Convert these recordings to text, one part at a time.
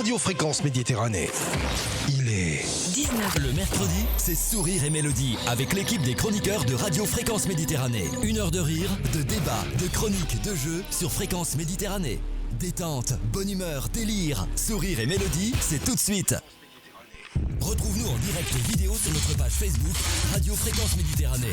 Radio Fréquence Méditerranée. Il est 19. Le mercredi, c'est Sourire et Mélodie avec l'équipe des chroniqueurs de Radio Fréquence Méditerranée. 1 heure de rire, de débat, de chroniques, de jeux sur Fréquence Méditerranée. Détente, bonne humeur, délire, Sourire et Mélodie, c'est tout de suite. Retrouve-nous en direct vidéo sur notre page Facebook Radio Fréquence Méditerranée.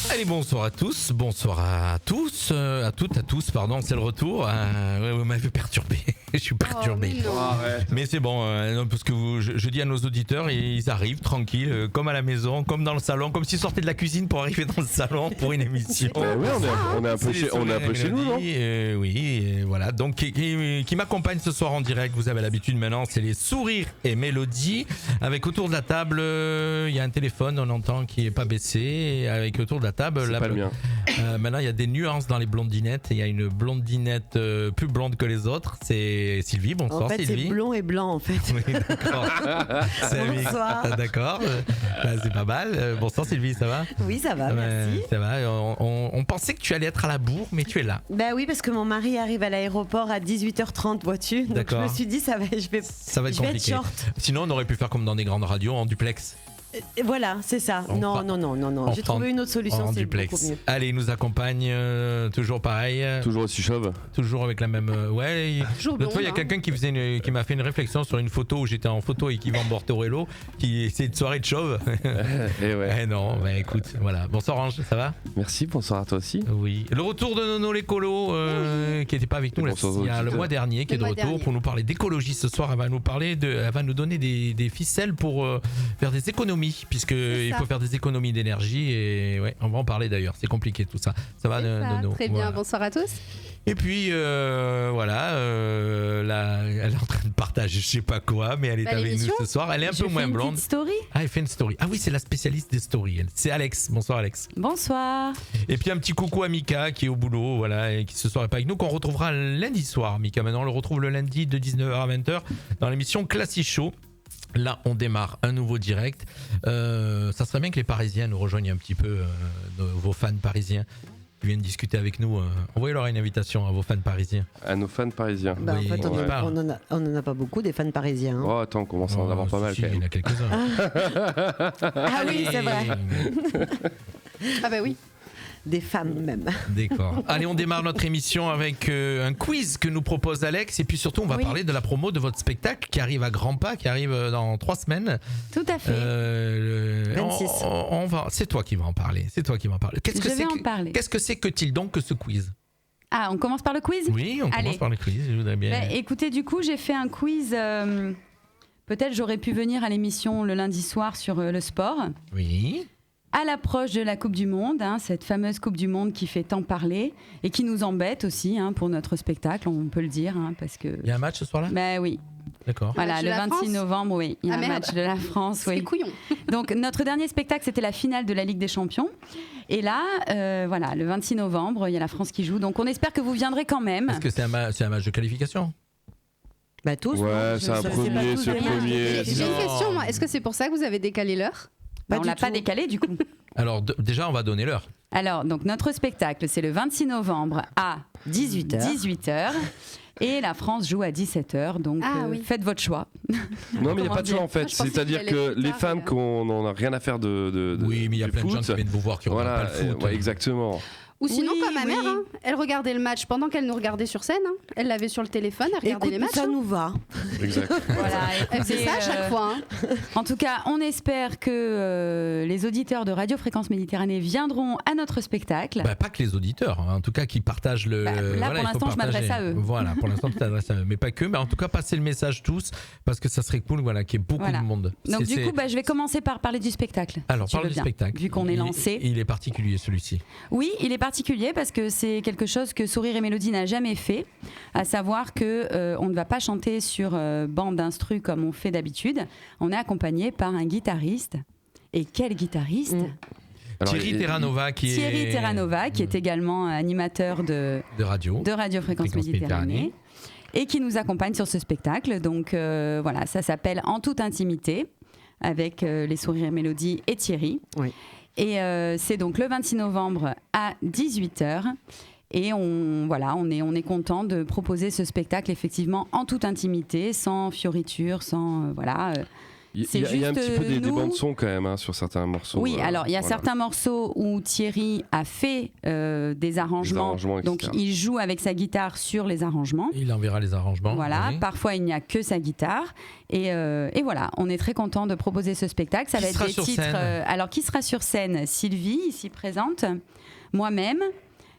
Allez, bonsoir à tous, à toutes, à tous, pardon, c'est le retour. Ouais, vous m'avez perturbé, je suis perturbé. Mais c'est bon, parce que je dis à nos auditeurs, ils arrivent tranquilles, comme à la maison, comme dans le salon, comme s'ils sortaient de la cuisine pour arriver dans le salon pour une émission. Oui, on est un peu chez nous, non ? Oui, voilà. Donc, qui m'accompagne ce soir en direct, vous avez l'habitude maintenant, c'est les Sourires et Mélodie. Avec autour de la table, il y a un téléphone, on entend, qui n'est pas baissé. Et avec autour de la table, c'est pas le mien. Maintenant, il y a des nuances dans les blondinettes. Il y a une blondinette plus blonde que les autres. C'est Sylvie. Bonsoir, en fait, Sylvie. C'est blond et blanc, en fait. Oui, d'accord. Bonsoir. D'accord. C'est pas mal. Bonsoir, Sylvie, ça va ? Oui, ça va, merci. Ça va. On pensait que tu allais être à la bourre, mais tu es là. Bah oui, parce que mon mari arrive à l'aéroport à 18h30, vois-tu. Donc d'accord. Je me suis dit, je vais être short. Sinon, on aurait pu faire comme dans des grandes radios en duplex. Voilà, c'est ça. Non. J'ai trouvé une autre solution, c'est duplex. Beaucoup mieux. Allez, il nous accompagne, toujours pareil. Toujours aussi chauve. Toujours avec la même. L'autre fois, il y a quelqu'un qui m'a fait une réflexion sur une photo où j'étais en photo avec Yvan Bortorello, qui c'est une soirée de chauve. Et ouais. Eh non, écoute, voilà. Bonsoir Ange, ça va ? Merci, bonsoir à toi aussi. Oui. Le retour de Nono l'écolo, qui n'était pas avec nous il y a le mois dernier, qui est de retour pour nous parler d'écologie ce soir. Elle va nous donner des ficelles pour faire des économies. Puisqu'il faut faire des économies d'énergie et on va en parler d'ailleurs, c'est compliqué tout ça. Ça va Nono ? Très bien, voilà. Bonsoir à tous. Et puis là, elle est en train de partager je sais pas quoi, mais elle est avec nous ce soir. Elle est un peu moins blonde. Story. Ah, elle fait une story. Ah oui, c'est la spécialiste des stories. C'est Alex. Bonsoir Alex. Bonsoir. Et puis un petit coucou à Mika qui est au boulot, voilà, et qui ce soir est pas avec nous, qu'on retrouvera lundi soir. Mika, maintenant on le retrouve le lundi de 19h à 20h dans l'émission Classic Show. Là, on démarre un nouveau direct. Ça serait bien que les Parisiens nous rejoignent un petit peu, vos fans parisiens qui viennent discuter avec nous. Envoyez-leur une invitation à vos fans parisiens. À nos fans parisiens. Bah, oui, en fait, on en a pas beaucoup des fans parisiens. Hein. Oh, attends, on commence à en avoir pas mal quand même. Il y en a quelques-uns. Ah oui, c'est vrai. Ah bah oui. Des femmes même. D'accord. Allez, on démarre notre émission avec un quiz que nous propose Alex. Et puis surtout, on va parler de la promo de votre spectacle qui arrive à grands pas, qui arrive dans 3 semaines. Tout à fait. 26. C'est toi qui vas en parler. Qu'est-ce que c'est que-t-il donc que ce quiz ? Ah, on commence par le quiz ? Oui, on commence par le quiz. Je voudrais bien. Écoutez, du coup, j'ai fait un quiz. Peut-être j'aurais pu venir à l'émission le lundi soir sur le sport. Oui. À l'approche de la Coupe du Monde, cette fameuse Coupe du Monde qui fait tant parler et qui nous embête aussi pour notre spectacle, on peut le dire. Parce que... Il y a un match ce soir-là ? Ben oui. D'accord. Voilà, le 26 novembre, oui. Il y a un match de la France. C'est couillon. Donc, notre dernier spectacle, c'était la finale de la Ligue des Champions. Et là, le 26 novembre, il y a la France qui joue. Donc, on espère que vous viendrez quand même. Est-ce que c'est un match de qualification ? Bah, tous. Ouais, c'est un premier. J'ai une question, moi. Est-ce que c'est pour ça que vous avez décalé l'heure ? On l'a pas décalé du coup. Alors déjà on va donner l'heure. Alors donc notre spectacle c'est le 26 novembre à 18h et la France joue à 17h donc faites votre choix. Non mais il n'y a pas de choix en fait, c'est-à-dire que les fans qu'on n'en a rien à faire de oui mais il y a plein de gens qui viennent vous voir qui regardent pas le foot. Ouais, exactement. Ou sinon, comme ma mère, elle regardait le match pendant qu'elle nous regardait sur scène. Elle l'avait sur le téléphone, elle regardait les matchs. Ça nous va. Exact. Voilà, elle fait ça à chaque fois. En tout cas, on espère que les auditeurs de Radio Fréquence Méditerranée viendront à notre spectacle. Pas que les auditeurs, en tout cas qui partagent le... Là, pour l'instant, je m'adresse à eux. Voilà, pour l'instant, tu t'adresses à eux. Mais pas que, mais en tout cas, passez le message tous, parce que ça serait cool qu'il y ait beaucoup de monde. Donc du coup, je vais commencer par parler du spectacle. Alors, parle du spectacle. Vu qu'on est lancé. Il est particulier, celui-ci. Oui, il est particulier parce que c'est quelque chose que Sourire et Mélodie n'a jamais fait, à savoir que on ne va pas chanter sur bande d'instru comme on fait d'habitude. On est accompagné par un guitariste. Et quel guitariste Thierry Terranova qui est également animateur de Radio Fréquence Méditerranée et qui nous accompagne sur ce spectacle. Donc voilà, ça s'appelle En toute intimité avec les Sourires et Mélodie et Thierry. Oui. Et c'est donc le 26 novembre à 18h. Et on est content de proposer ce spectacle effectivement en toute intimité, sans fioritures, sans Il y a un petit peu des bandes son quand même sur certains morceaux. Oui, alors il y a certains morceaux où Thierry a fait des arrangements donc il joue avec sa guitare sur les arrangements. Il enverra les arrangements. Voilà, oui. Parfois il n'y a que sa guitare et voilà, on est très content de proposer ce spectacle. Ça va être des titres. Alors qui sera sur scène? Sylvie ici présente, moi-même,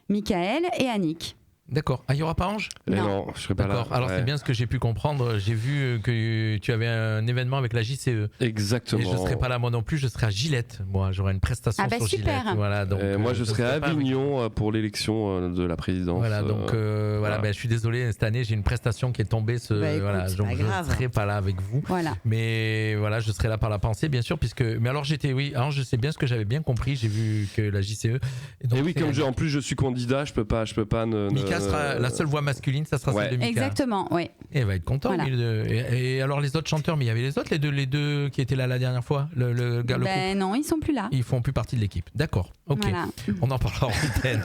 Michael et Annick. D'accord. Ah, il n'y aura pas Ange? Non, je serai pas là. D'accord. Alors c'est bien ce que j'ai pu comprendre. J'ai vu que tu avais un événement avec la JCE. Exactement. Et je ne serai pas là moi non plus. Je serai à Gillette. Moi, j'aurai une prestation sur super. Gillette. Voilà. Donc moi, je serai à Avignon pour l'élection de la présidence. Voilà. Donc je suis désolé. Cette année, j'ai une prestation qui est tombée. Donc je ne serai pas là avec vous. Voilà. Mais voilà, je serai là par la pensée, bien sûr, puisque. Mais alors Ange, je sais bien ce que j'avais bien compris. J'ai vu que la JCE. Et oui, comme en plus je suis candidat, je peux pas Mika sera la seule voix masculine, ça sera celle de Mika. Exactement, oui. Et elle va être contente. Voilà. Et alors les autres chanteurs, mais il y avait les autres, les deux qui étaient là la dernière fois, le gars, le couple. Non, ils sont plus là. Ils font plus partie de l'équipe. D'accord. Ok. Voilà. On en parlera en antenne.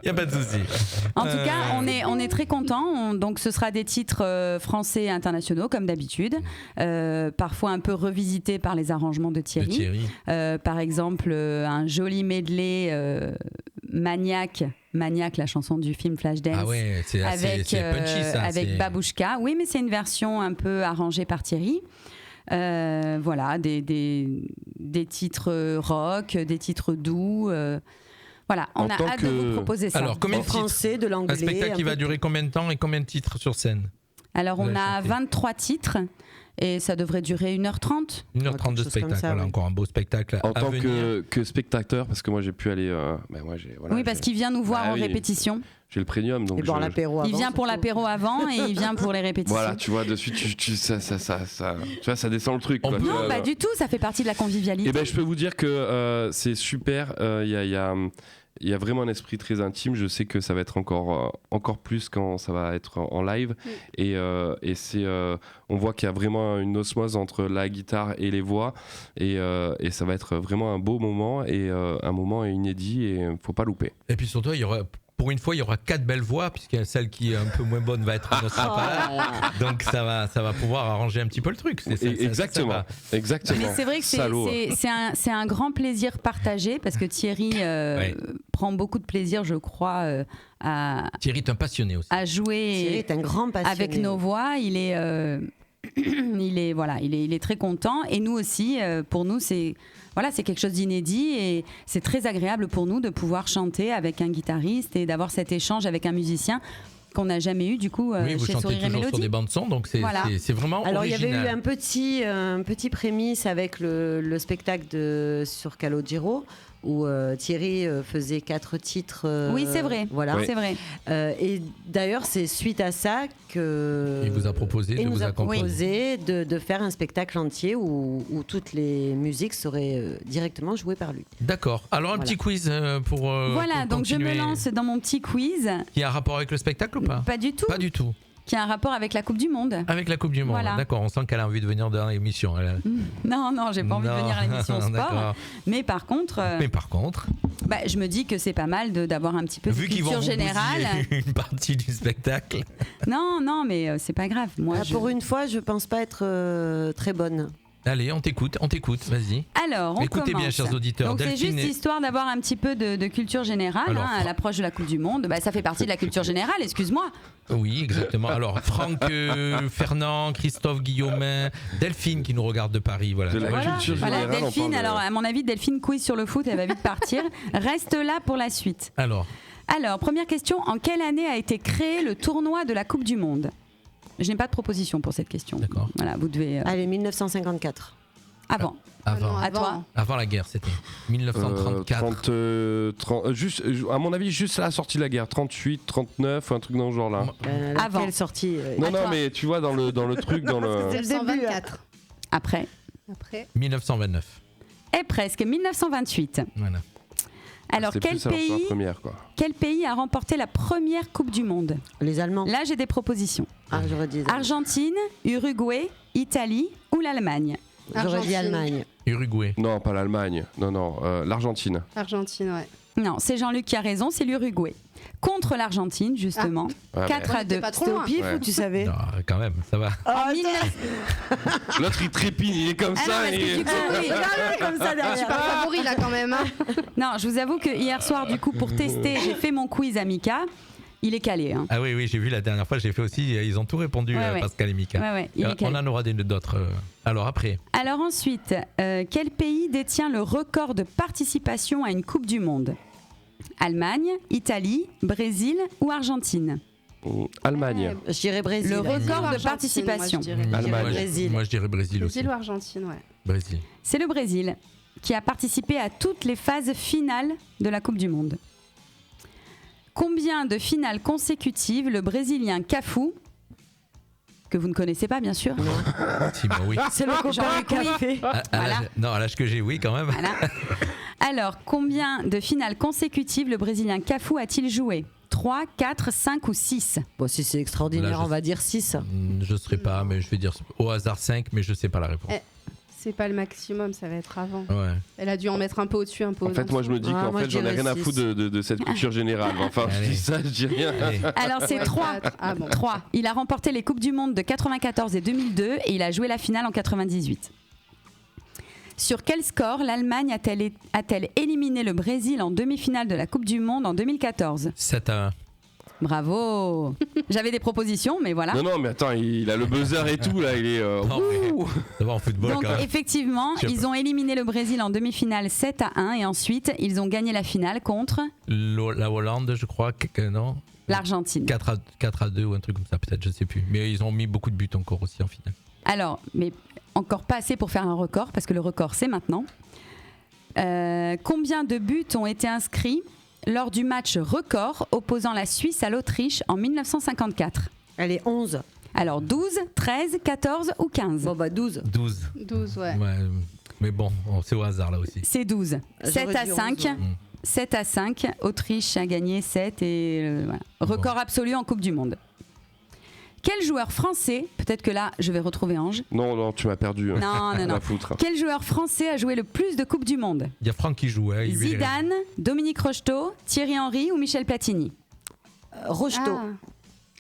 Il y a pas de souci. En tout cas, on est très contents. Donc ce sera des titres français et internationaux comme d'habitude, parfois un peu revisités par les arrangements de Thierry. Par exemple, un joli medley Maniac, la chanson du film Flashdance. Ah ouais, c'est punchy ça. Avec Babouchka. Oui, mais c'est une version un peu arrangée par Thierry. Voilà, des titres rock, des titres doux. Voilà, on a hâte de vous proposer ça. Alors, combien de français, de l'anglais. Un spectacle qui va durer combien de temps et combien de titres sur scène? Alors, on a 23 titres. Et ça devrait durer 1h30. 1h30 de spectacle, ça, voilà, encore un beau spectacle. En tant que spectateur, parce que moi j'ai pu aller. Oui, parce qu'il vient nous voir en répétition. J'ai le premium. Donc l'apéro avant. Il vient pour l'apéro avant et il vient pour les répétitions. Voilà, tu vois, de suite, ça descend le truc. Quoi, non, pas du tout, ça fait partie de la convivialité. Et je peux vous dire que c'est super. Il y a vraiment un esprit très intime. Je sais que ça va être encore plus quand ça va être en live. Et on voit qu'il y a vraiment une osmose entre la guitare et les voix. Et ça va être vraiment un beau moment et un moment inédit. Et il ne faut pas louper. Et puis surtout, pour une fois, il y aura 4 belles voix, puisque celle qui est un peu moins bonne va être ne sera pas là. Donc ça va pouvoir arranger un petit peu le truc. Exactement. Mais c'est vrai que c'est un grand plaisir partagé, parce que Thierry prend beaucoup de plaisir, je crois, Thierry est un passionné aussi. À jouer. Thierry est un grand passionné. Avec nos voix, il est très content. Et nous aussi, pour nous, c'est quelque chose d'inédit et c'est très agréable pour nous de pouvoir chanter avec un guitariste et d'avoir cet échange avec un musicien qu'on n'a jamais eu du coup chez Sourire et Mélodie. Vous chantez toujours sur des bandes son, donc c'est vraiment alors, original. Il y avait eu un petit prémisse avec le spectacle sur Calogero où Thierry faisait 4 titres. Oui, c'est vrai. Voilà. C'est vrai. Et d'ailleurs, c'est suite à ça que il vous a proposé de faire un spectacle entier où toutes les musiques seraient directement jouées par lui. D'accord. Alors un petit quiz pour voilà, pour donc je me lance dans mon petit quiz. Qui a un rapport avec le spectacle ou pas? Pas du tout. Pas du tout. Qui a un rapport avec la Coupe du Monde. Avec la Coupe du Monde, voilà. D'accord, on sent qu'elle a envie de venir dans l'émission. Non, j'ai pas envie de venir à l'émission sport. Mais par contre, je me dis que c'est pas mal d'avoir un petit peu de culture générale. Une partie du spectacle. Non, mais c'est pas grave. Moi, pour une fois, je pense pas être très bonne. Allez, on t'écoute, vas-y. Alors, écoutez bien, chers auditeurs. Donc c'est juste histoire d'avoir un petit peu de culture générale à l'approche de la Coupe du Monde. Ça fait partie de la culture générale, excuse-moi. Oui, exactement. Alors, Franck Fernand, Christophe Guillaumin, Delphine qui nous regarde de Paris. Voilà. Culture générale. Delphine, alors à mon avis, Delphine quiz sur le foot, elle va vite partir. Reste là pour la suite. Alors, première question, en quelle année a été créé le tournoi de la Coupe du Monde ? Je n'ai pas de proposition pour cette question. D'accord. Voilà, vous devez. Allez, 1954. Avant. À toi. Avant la guerre, c'était 1934. Juste, à mon avis, juste à la sortie de la guerre, 38, 39, un truc dans ce genre-là. Avant. Quelle sortie Non, mais tu vois dans le truc, dans le. C'est 1924. Après. 1929. Et presque 1928. Voilà. Alors, quel pays a remporté la première Coupe du Monde ? Les Allemands. Là, j'ai des propositions. J'aurais dit Argentine, Uruguay, Italie ou l'Allemagne ? J'aurais dit Allemagne. Uruguay. Non, pas l'Allemagne. Non, l'Argentine. Argentine, ouais. Non, c'est Jean-Luc qui a raison, c'est l'Uruguay. Contre l'Argentine, justement, Ouais, 4-2. T'es pas trop C'était au loin. pif Ouais. ou tu savais? Non, quand même, ça va. En 19... L'autre il trépigne, il est comme Ah non, ça. parce que et- du coup, oui. Comme ça Je suis derrière. pas favori là quand même. Hein. Non, je vous avoue que hier soir, du coup, pour tester, j'ai fait mon quiz à Mika. Il est calé. Hein. Ah oui, j'ai vu la dernière fois, j'ai fait aussi, ils ont tout répondu, Ouais, ouais. Pascal et Mika. Ouais, il est On calé. en aura d'autres. Alors après, Alors ensuite, quel pays détient le record de participation à une Coupe du Monde? Allemagne, Italie, Brésil ou Argentine? Allemagne. Je dirais Brésil. Le record de Argentine, participation. moi, je dirais. Allemagne. Brésil. moi je dirais Brésil aussi. Brésil ou Argentine, ouais. Brésil. C'est le Brésil qui a participé à toutes les phases finales de la Coupe du Monde. Combien de finales consécutives le Brésilien Cafu, que vous ne connaissez pas bien sûr, Si, bah oui. C'est le copain Jean-Luc, du oui. café. À l'âge que j'ai, oui, quand même. Voilà. Alors, combien de finales consécutives le Brésilien Cafu a-t-il joué? 3, 4, 5 ou 6? Bon, si c'est extraordinaire, Là, je on va dire 6. Je ne saurais pas, mais je vais dire au hasard 5, mais je ne sais pas la réponse. C'est pas le maximum, ça va être avant. Ouais. Elle a dû en mettre un peu au-dessus, un peu En au-dessous. fait, moi je me dis Ah, qu'en moi, fait je j'en ai dirais rien à six. foutre de cette culture générale. Enfin, je Allez. dis ça, je dis rien. Allez. Alors, c'est Ouais, 3. quatre. Ah bon. 3. Il a remporté les Coupes du Monde de 94 et 2002 et il a joué la finale en 98. Sur quel score l'Allemagne a-t-elle éliminé le Brésil en demi-finale de la Coupe du Monde en 2014? 7-1. Bravo. J'avais des propositions, mais voilà. Non, non, mais attends, il a le buzzer et tout là, il est. Non, mais ça va en football Donc quand même. effectivement, Je sais ils ont éliminé le Brésil en demi-finale 7-1 et ensuite ils ont gagné la finale contre La Hollande, je crois, non l'Argentine. 4-2 ou un truc comme ça, peut-être, je sais plus. Mais ils ont mis beaucoup de buts encore aussi en finale. Alors, mais encore pas assez pour faire un record, parce que le record c'est maintenant. Combien de buts ont été inscrits lors du match record opposant la Suisse à l'Autriche en 1954? Elle est 11. Alors 12, 13, 14 ou 15? Bon, bah 12. 12. 12, ouais. Ouais, mais bon, c'est au hasard là aussi. C'est 12. J'aurais 7 à dit 5. 11, ouais. 7 à 5. Autriche a gagné 7 et voilà. Record absolu en Coupe du Monde. Quel joueur français, peut-être que là je vais retrouver Ange. Non, non, tu m'as perdu. Non, non, Rien non. à foutre. Quel joueur français a joué le plus de Coupes du Monde? Il y a Franck qui joue. Hein, il lui- Zidane, Dominique Rocheteau, Thierry Henry ou Michel Platini? Rocheteau. Ah,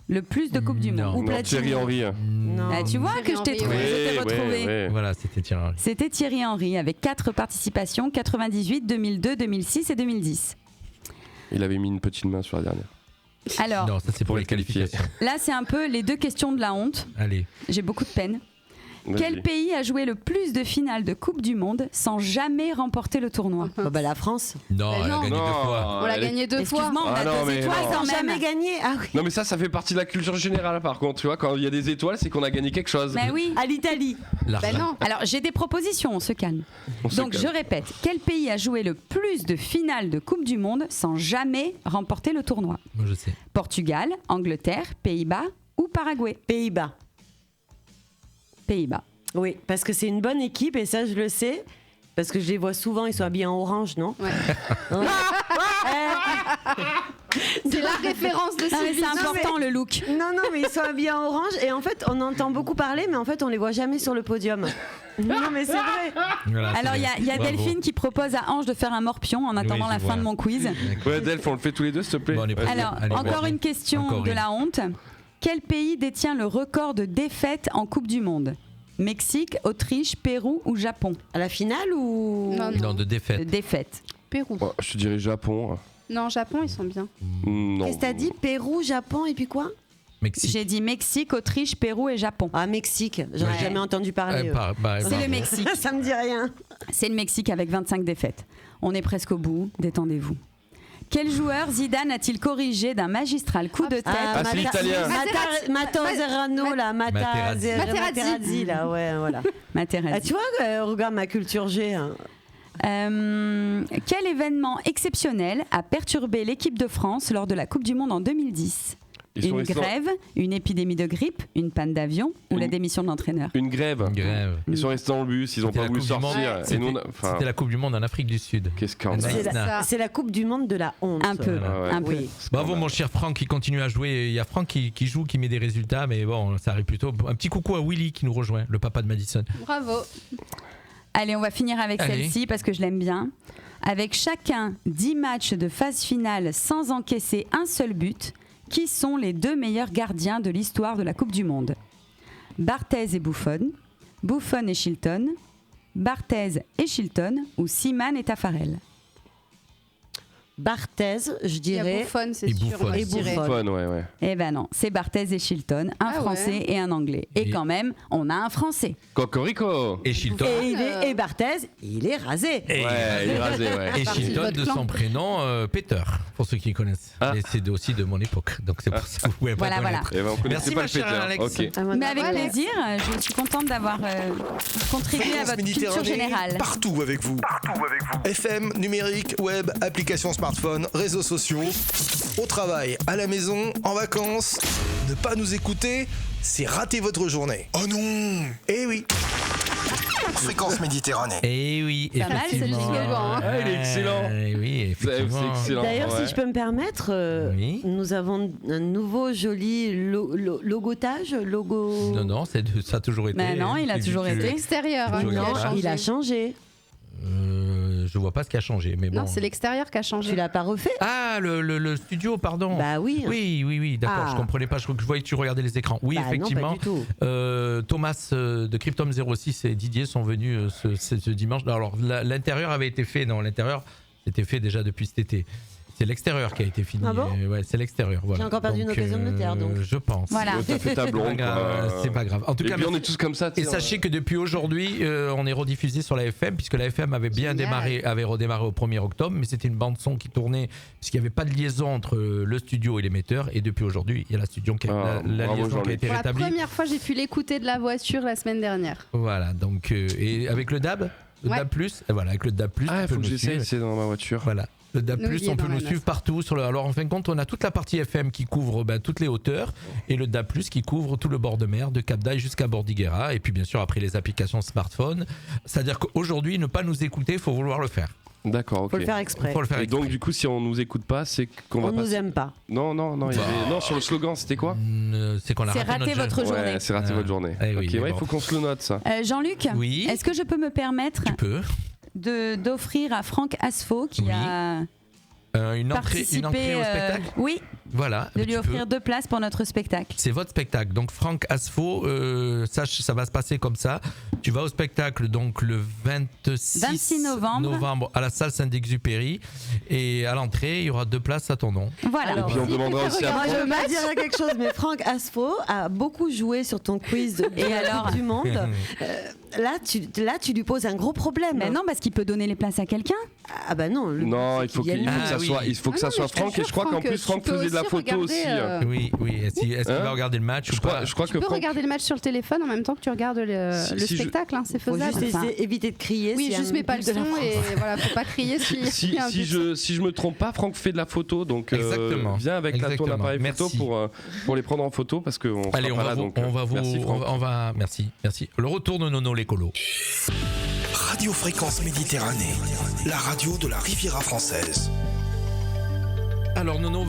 Le plus de Coupes du Non. Monde. Ou Non, Platini. Thierry Henry. Non. Ah, tu vois que je t'ai Thierry trouvé, Henry, je t'ai retrouvé. ouais. Voilà, c'était Thierry Henry. C'était Thierry Henry avec 4 participations, 98, 2002, 2006 et 2010. Il avait mis une petite main sur la dernière. Alors, Non, ça c'est pour les qualifications. là c'est un peu les deux questions de la honte. Allez. J'ai beaucoup de peine. Vas-y. Quel pays a joué le plus de finales de Coupe du Monde sans jamais remporter le tournoi? Bah, la France. Non, Mais elle a non. gagné Non, 2 fois. on l'a elle est- gagné 2 fois. Excuse-moi, on Ah a non, 2 mais étoiles non. quand Ils n'ont même. jamais gagné. Ah oui. Non, mais ça fait partie de la culture générale par contre. Tu vois, quand il y a des étoiles, c'est qu'on a gagné quelque chose. Mais oui. À l'Italie. Bah non. Alors j'ai des propositions, on se calme. On se Donc calme. je répète, quel pays a joué le plus de finales de Coupe du Monde sans jamais remporter le tournoi? Moi je sais. Portugal, Angleterre, Pays-Bas ou Paraguay? Pays-Bas. Pays-Bas. Oui, parce que c'est une bonne équipe et ça, je le sais. Parce que je les vois souvent, ils sont habillés en orange, non? Ouais. Ouais. C'est la référence de Ah, mais Sylvie. c'est important le look. Non, non, mais ils sont habillés en orange et en fait, on entend beaucoup parler, mais en fait, on les voit jamais sur le podium. Non, mais c'est vrai. Voilà, Alors c'est il y a bravo. Delphine qui propose à Ange de faire un morpion en attendant je la fin vois. de mon quiz. Ouais, Delph, on le fait tous les deux, s'il te plaît. Bon, on est prêts. Alors Allez, encore vas-y. une question Encore de une. la honte. Quel pays détient le record de défaites en Coupe du Monde? Mexique, Autriche, Pérou ou Japon? À la finale ou. Non, Non, de De défaite. défaites. Pérou. Ouais, je te dirais Japon. Non, Japon, ils sont bien. Non. Qu'est-ce que t'as dit? Pérou, Japon et puis quoi? Mexique. J'ai dit Mexique, Autriche, Pérou et Japon. Ah, Mexique. J'en ai Ouais. jamais entendu parler. C'est bravo. le Mexique. Ça me dit rien. C'est le Mexique avec 25 défaites. On est presque au bout, détendez-vous. Quel joueur Zidane a-t-il corrigé d'un magistral coup de tête? Ah, c'est italien. Materazzi, là. Materazzi. Materazzi, là, ouais, voilà. Materazzi. Ah, tu vois, regarde ma culture G. Hein. Quel événement exceptionnel a perturbé l'équipe de France lors de la Coupe du Monde en 2010? Ils sont Une restés en- grève, une épidémie de grippe, une panne d'avion ou la démission de l'entraîneur? Une grève. Une grève. Ils sont restés dans le bus, ils ont C'était pas la voulu Coupe du Monde. sortir. Ouais. Et nous, C'était enfin, c'était la Coupe du Monde en Afrique du Sud. qu'est-ce qu'on C'est C'est Non. la, c'est la Coupe du Monde de la honte. Un peu, Ah ouais. un peu. Oui. Bravo mon cher Franck qui continue à jouer. Il y a Franck qui joue, qui met des résultats, mais bon, ça arrive plutôt. Un petit coucou à Willy qui nous rejoint, le papa de Madison. Bravo. Allez, on va finir avec Allez. celle-ci parce que je l'aime bien. Avec chacun 10 matchs de phase finale sans encaisser un seul but, qui sont les 2 meilleurs gardiens de l'histoire de la Coupe du Monde? Barthez et Buffon, Buffon et Shilton, Barthez et Shilton ou Seaman et Taffarel? Barthez, je Il y a dirais. Buffon, c'est Et sûr. Buffon. moi, je Et dirais. Buffon. Fun, ouais. Eh ben non, c'est Barthez et Shilton, un Ah ouais. Français et un Anglais. Et Et- quand même, on a un Français. Cocorico. Et Shilton. Et Barthez, il est rasé. Et, Ouais, il est rasé, ouais. et Shilton Votre de clan. son prénom Peter, pour ceux qui connaissent. Ah. Et c'est aussi de mon époque, donc c'est pour ça que vous pouvez pas Voilà, connaître. Eh ben, on connaissait Merci, pas ma le chère Peter. Alex. Ok. Ah, Mais avec voilà. plaisir, je suis contente d'avoir contribué à Fréquence votre culture Méditerranée, générale. partout avec vous. FM, numérique, web, applications smartphone, réseaux sociaux. Au travail, à la maison, en vacances. Ne pas nous écouter, c'est rater votre journée. Oh non! Eh oui! Fréquence Méditerranée. Et oui, Pas mal, c'est le effectivement. slogan, hein. Ah, il est excellent. Eh oui, effectivement. C'est excellent. D'ailleurs, ouais. si je peux me permettre, Oui. nous avons un nouveau joli logotage, logo. Non, ça a toujours été. Ben non, il a toujours été. L'extérieur, hein, Tu qui a regardes pas. changé. Il a changé. Je vois pas ce qui a changé, mais bon. Non, c'est l'extérieur qui a changé. Tu l'as pas refait? Ah, le studio, pardon. Bah oui. Oui, d'accord, Ah. je comprenais pas, je voyais que tu regardais les écrans. Oui, Bah effectivement. Non, pas du tout. Thomas de Cryptom 06 et Didier sont venus ce dimanche. Alors, l'intérieur avait été fait, non, l'intérieur c'était fait déjà depuis cet été. C'est l'extérieur qui a été fini. Ah bon Ouais, c'est l'extérieur. Voilà. J'ai encore perdu une occasion de me taire, donc. Je pense. Voilà. T'as fait ta C'est pas blonde, grave, quoi. c'est pas grave. En tout Et cas, puis on merci. est tous comme ça. tu Et sais, sachez que depuis aujourd'hui, on est rediffusé sur la FM, puisque la FM avait bien Génial. avait redémarré au 1er octobre, mais c'était une bande son qui tournait, puisqu'il n'y avait pas de liaison entre le studio et l'émetteur. Et depuis aujourd'hui, il y a la studio qui Ah, la bravo, liaison qui a Jean-Luc. été Pour la rétablie. première fois, j'ai pu l'écouter de la voiture la semaine dernière. Voilà, donc et avec le DAB, Ouais. DAB+, et voilà, avec le DAB+, Ah, il tu faut peux que nous j'essaye, suivre. c'est dans ma voiture. Voilà. Le DAB+, Nous y est on peut dans nous la suivre partout. Alors, en fin de compte, on a toute la partie FM qui couvre toutes les hauteurs et le DAB+, qui couvre tout le bord de mer, de Cap d'Aille jusqu'à Bordighera. Et puis, bien sûr, après les applications smartphone. C'est-à-dire qu'aujourd'hui, ne pas nous écouter, il faut vouloir le faire. D'accord, ok. Faut le faire exprès. Faut le faire Et donc exprès. du coup, si on nous écoute pas, c'est qu'on va On nous passer. aime pas. Non, il y avait- non, sur le slogan, c'était quoi C'est qu'on a C'est raté raté notre votre jeune. journée. Ouais, c'est raté Ah. votre journée. Eh oui, Ok, mais ouais, il bon. faut qu'on se le note ça. Jean-Luc, Oui. est-ce que je peux me permettre Tu peux. d'offrir à Franck Asfo, qui Oui. a Une entrée participé, au spectacle. oui, Voilà. de tu lui peux. offrir 2 places pour notre spectacle. C'est votre spectacle. Donc Franck Asfo, sache, ça va se passer comme ça. Tu vas au spectacle donc le 26 novembre. à la salle Saint-Exupéry et à l'entrée, il y aura 2 places à ton nom. Voilà. Et puis on demandera aussi à Moi, je Franck. veux pas dire quelque chose, mais Franck Asfo a beaucoup joué sur ton quiz de Et la alors Coupe du Monde. Là, tu lui poses un gros problème. Mais non, parce qu'il peut donner les places à quelqu'un. Ah bah non. le Non, but, il faut c'est qu'il y que ait Ah ça oui. soit, il faut que Ah ça non, soit mais je te Franck. Et jure, je crois qu'en plus tu Franck peux faisait de la aussi photo regarder, aussi. Oui. Est-ce qu'il Hein va regarder le match Je ou pas crois Tu que peux Franck. regarder le match sur le téléphone en même temps que tu regardes le Si je- spectacle, hein, c'est Faut faisable. juste Enfin. éviter de crier. Oui, s'il y a juste un mets pas le but de la son France. et voilà, faut pas crier s'il y a un but. Si je me trompe pas, Franck fait de la photo, donc Exactement. viens avec ton Exactement. appareil photo Merci. pour les prendre en photo parce qu'on sera Allez, pas là. Donc merci Franck. merci. Le retour de Nono l'écolo. Radio Fréquence Méditerranée, la radio de la Riviera française. Alors Nono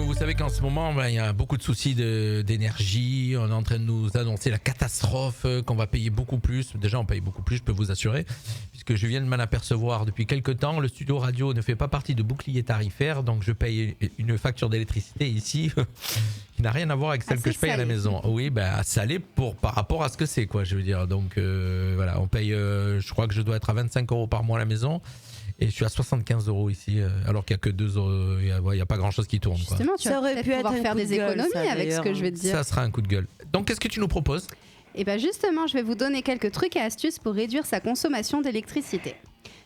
vous savez qu'en ce moment il y a beaucoup de soucis d'énergie, on est en train de nous annoncer la catastrophe, qu'on va payer beaucoup plus. Déjà on paye beaucoup plus, je peux vous assurer, puisque je viens de m'en apercevoir depuis quelques temps. Le studio radio ne fait pas partie de bouclier tarifaire, donc je paye une facture d'électricité ici qui n'a rien à voir avec celle que Assez je paye à la salée. maison. Oui, salé par rapport à ce que c'est, quoi, je veux dire. Donc voilà, on paye, je crois que je dois être à 25 € par mois à la maison. Et je suis à 75 € ici, alors qu'il n'y a que 2 €, il n'y a pas grand chose qui tourne, quoi. Justement, tu Ça vas aurait peut-être pu être pouvoir un faire coup de des gueule, économies ça, avec ce d'ailleurs. que je vais te dire. Ça sera un coup de gueule. Donc qu'est-ce que tu nous proposes? Et bien justement, je vais vous donner quelques trucs et astuces pour réduire sa consommation d'électricité.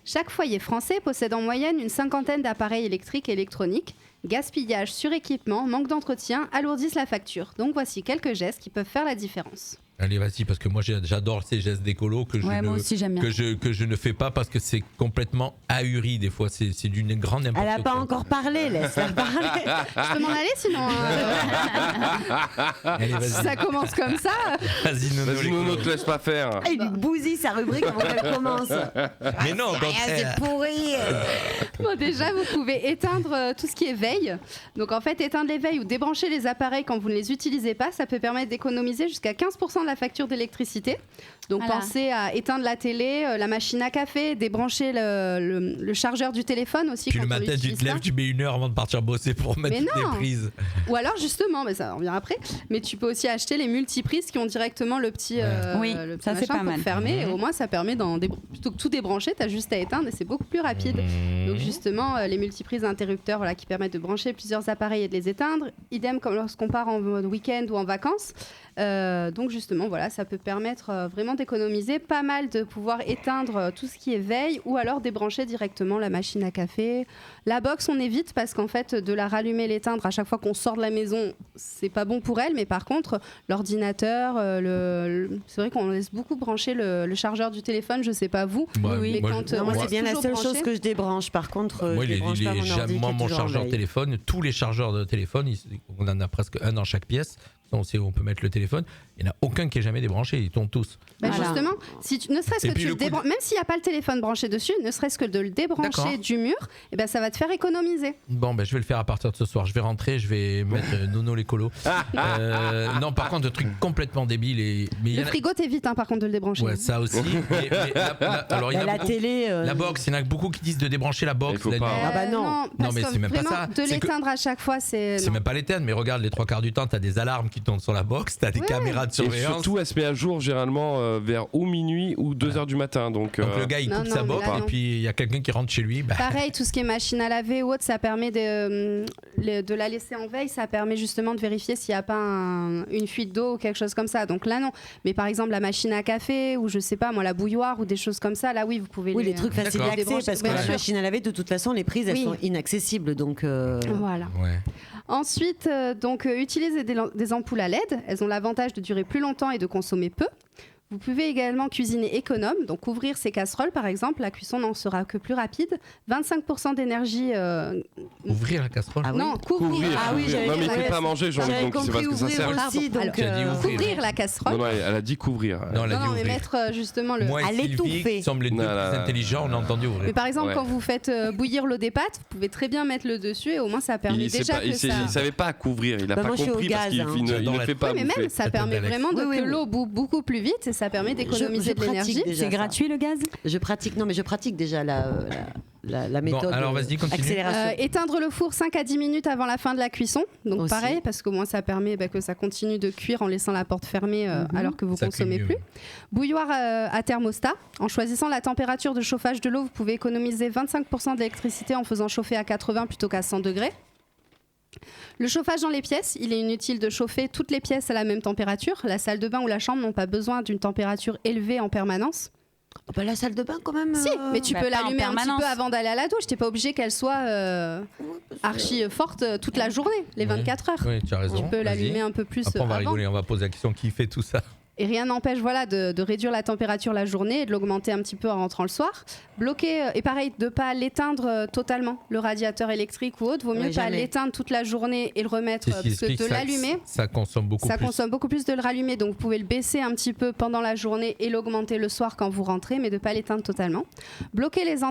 Chaque foyer français possède en moyenne une 50aine d'appareils électriques et électroniques. Gaspillage, suréquipement, manque d'entretien alourdissent la facture. Donc voici quelques gestes qui peuvent faire la différence. Allez, vas-y, parce que moi j'adore ces gestes d'écolo que je Ouais, moi ne aussi j'aime bien. que je ne fais pas parce que c'est complètement ahuri des fois. C'est d'une grande Elle n'importe n'a quoi. pas encore parlé, laisse-la parler. Je peux m'en aller sinon Allez, si vas-y, ça commence comme ça. vas-y, Nono, Vas-y, l'écolo. Nono, te laisse pas faire. Il lui bousille sa rubrique avant qu'elle commence. Mais non, au Ah, contraire. c'est pourri. Bon, déjà, vous pouvez éteindre tout ce qui est veille. Donc en fait, éteindre les veilles ou débrancher les appareils quand vous ne les utilisez pas, ça peut permettre d'économiser jusqu'à 15% de la facture d'électricité. Donc Voilà. pensez à éteindre la télé, la machine à café, débrancher le chargeur du téléphone aussi. Puis quand le on matin, tu l'utilise te lèves, pas. tu mets 1 heure avant de partir bosser pour mettre Mais toutes non. les prises. Ou alors justement, mais ça on revient après, mais tu peux aussi acheter les multiprises qui ont directement le petit, Oui, le petit ça, c'est machin pas pour mal. fermer. Et au moins ça permet plutôt que tout débrancher, tu as juste à éteindre et c'est beaucoup plus rapide. Donc justement, les multiprises interrupteurs voilà, qui permettent de brancher plusieurs appareils et de les éteindre. Idem comme lorsqu'on part en mode week-end ou en vacances. Donc justement, voilà, ça peut permettre vraiment d'économiser pas mal, de pouvoir éteindre tout ce qui est veille ou alors débrancher directement la machine à café. La box, on évite parce qu'en fait, de la rallumer, l'éteindre à chaque fois qu'on sort de la maison, c'est pas bon pour elle. Mais par contre, l'ordinateur, c'est vrai qu'on laisse beaucoup brancher le chargeur du téléphone. Je sais pas vous, Moi, mais moi, quand je- Non, moi, on c'est bien la toujours seule branché. chose que je débranche. Par contre, Moi, je débranche pas mon ordi qui moi, est mon toujours en chargeur veille. téléphone, tous les chargeurs de téléphone, on en a presque un dans chaque pièce. On sait où on peut mettre le téléphone. Il n'y en a aucun qui est jamais débranché, ils tombent tous. Bah Voilà. justement, si ne serait-ce Et que puis tu le le coup de- débranches, même s'il n'y a pas le téléphone branché dessus, ne serait-ce que de le débrancher D'accord. du mur, et ben ça va te faire économiser. Bon, ben, je vais le faire à partir de ce soir. Je vais rentrer, je vais mettre Nono l'écolo. Non, par contre, un truc complètement débile. Mais il y Le en a- frigo t'évite par contre de le débrancher. Ouais, ça aussi. Alors, il y en a La beaucoup- télé. La box, il y en a beaucoup qui disent de débrancher la box. Il faut la pas. nuit. Ah bah non. parce mais que c'est même pas vraiment, ça. de C'est que- l'éteindre à chaque fois, c'est. C'est non. même pas l'éteindre, mais regarde, les 3 quarts du temps, t'as des alarmes qui tournent sur la box, t'as des Ouais. caméras de Et surveillance. surtout, elle se met à jour généralement vers ou minuit ou 2h du matin. Donc, Donc le gars, il Non, coupe non, sa mais box là, et non. puis il y a quelqu'un qui rentre chez lui. Bah, Pareil, tout ce qui est machine à laver ou autre, ça permet de la laisser en veille, ça permet justement de vérifier s'il n'y a pas une fuite d'eau ou quelque chose comme ça. Donc là, non. Mais par exemple, la machine à café ou je sais pas, moi, la bouilloire ou des choses comme ça, là, oui, vous pouvez Oui, les trucs faciles D'accord. d'accès parce que Bien la sûr. machine à laver, de toute façon, les prises, elles Oui. sont inaccessibles. Donc, Voilà. ouais. Ensuite, utiliser des ampoules à LED. Elles ont l'avantage de durer plus longtemps et de consommer peu. Vous pouvez également cuisiner économe, donc ouvrir ces casseroles par exemple, la cuisson n'en sera que plus rapide. 25% d'énergie. Ouvrir la casserole. Ah oui. Non, couvrir. Ah oui, j'avais non, mais il dit, fait ouais, pas à manger, Jean-Luc, j'avais donc c'est compris parce que ça ouvrir sert. aussi. Donc, Alors, Tu as dit ouvrir. Couvrir la casserole. Non, non, elle a dit couvrir. Non, elle a dit Non, mais ouvrir. mettre justement le. Moi À et Sylvie, l'étouffer. qui sommes les deux Non, plus là, intelligents, on a entendu Mais ouvrir. par exemple, Ouais. quand vous faites bouillir l'eau des pâtes, vous pouvez très bien mettre le dessus et au moins ça permet Il, sait déjà pas, que il, ça. il savait pas à couvrir, il a Bah, pas moi, je suis au compris parce gaz, qu'il hein. il ne J'adore la- fait pas Oui, mais bouffer. même ça Tête permet d'Alex. vraiment Oui, oui, que oui. l'eau bout beaucoup plus vite et ça permet d'économiser Je de l'énergie. pratique déjà C'est ça. gratuit le gaz? Je pratique déjà la méthode. alors, vas-y, continue. Accélération. Éteindre le four 5 à 10 minutes avant la fin de la cuisson. Donc Aussi. pareil, parce qu'au moins ça permet que ça continue de cuire en laissant la porte fermée alors que vous Ça consommez cuit mieux. plus. Bouilloire à thermostat. En choisissant la température de chauffage de l'eau, vous pouvez économiser 25% d'électricité en faisant chauffer à 80 plutôt qu'à 100 degrés. Le chauffage dans les pièces, il est inutile de chauffer toutes les pièces à la même température. La salle de bain ou la chambre n'ont pas besoin d'une température élevée en permanence. Oh, bah, la salle de bain, quand même. Si, mais tu Bah, peux pas en l'allumer un petit permanence. peu avant d'aller à la douche. T'es pas obligé qu'elle soit archi forte toute la journée, les 24 heures. Oui, tu as raison. Tu peux vas-y. l'allumer un peu plus Après, on va avant. rigoler, on va poser la question qui fait tout ça. Et rien n'empêche de réduire la température la journée et de l'augmenter un petit peu en rentrant le soir. Bloquer, et pareil, de ne pas l'éteindre totalement, le radiateur électrique ou autre. Vaut mieux Ouais, pas jamais. l'éteindre toute la journée et le remettre, C'est ce qui parce que explique de ça- l'allumer, Ça consomme beaucoup ça plus. consomme beaucoup plus de le rallumer. Donc vous pouvez le baisser un petit peu pendant la journée et l'augmenter le soir quand vous rentrez, mais de ne pas l'éteindre totalement. Bloquer les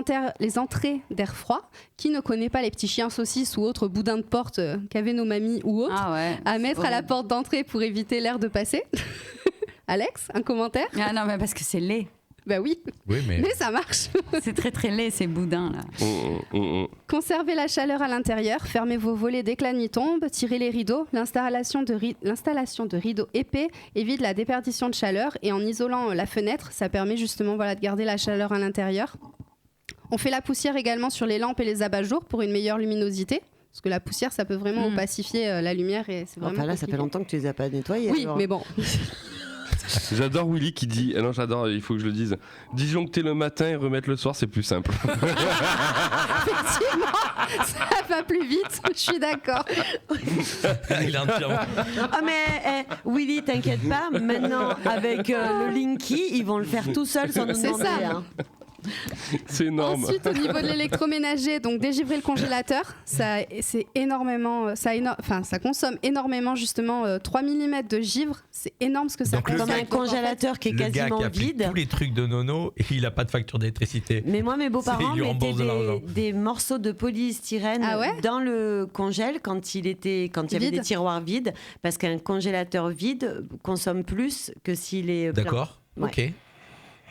entrées d'air froid. Qui ne connaît pas les petits chiens saucisses ou autres boudins de porte qu'avaient nos mamies ou autres Ah ouais. à mettre à la porte d'entrée pour éviter l'air de passer. Alex, un commentaire? Ah non, mais parce que c'est laid. Bah oui, Oui, mais mais ça marche. C'est très très laid ces boudins là. Conservez la chaleur à l'intérieur, fermez vos volets dès que la nuit tombe, tirez les rideaux. L'installation de rideaux épais évite la déperdition de chaleur et en isolant la fenêtre, ça permet justement de garder la chaleur à l'intérieur. On fait la poussière également sur les lampes et les abat-jours pour une meilleure luminosité. Parce que la poussière, ça peut vraiment opacifier la lumière et c'est vraiment Enfin là, ça fait compliqué. longtemps que tu les as pas nettoyés. Oui, alors. mais bon. J'adore Willy qui dit, non j'adore, il faut que je le dise, disjoncter le matin et remettre le soir c'est plus simple. Effectivement, ça va plus vite, je suis d'accord. il est entièrement. Ah mais Willy, t'inquiète pas, maintenant avec le Linky, ils vont le faire tout seuls sans nous C'est demander. ça. Hein. C'est énorme. Ensuite, au niveau de l'électroménager, donc dégivrer le congélateur, ça consomme énormément justement 3 mm de givre. C'est énorme ce que ça Donc, consomme. Comme un congélateur qui est Le gars quasiment qui applique vide. tous les trucs de Nono et il a pas de facture d'électricité. Mais moi, mes beaux-parents Il lui rembourse de l'argent. mettaient des morceaux de polystyrène Ah ouais dans le congèle quand il y avait Vide. des tiroirs vides, parce qu'un congélateur vide consomme plus que s'il est plein. D'accord. Ouais. Ok.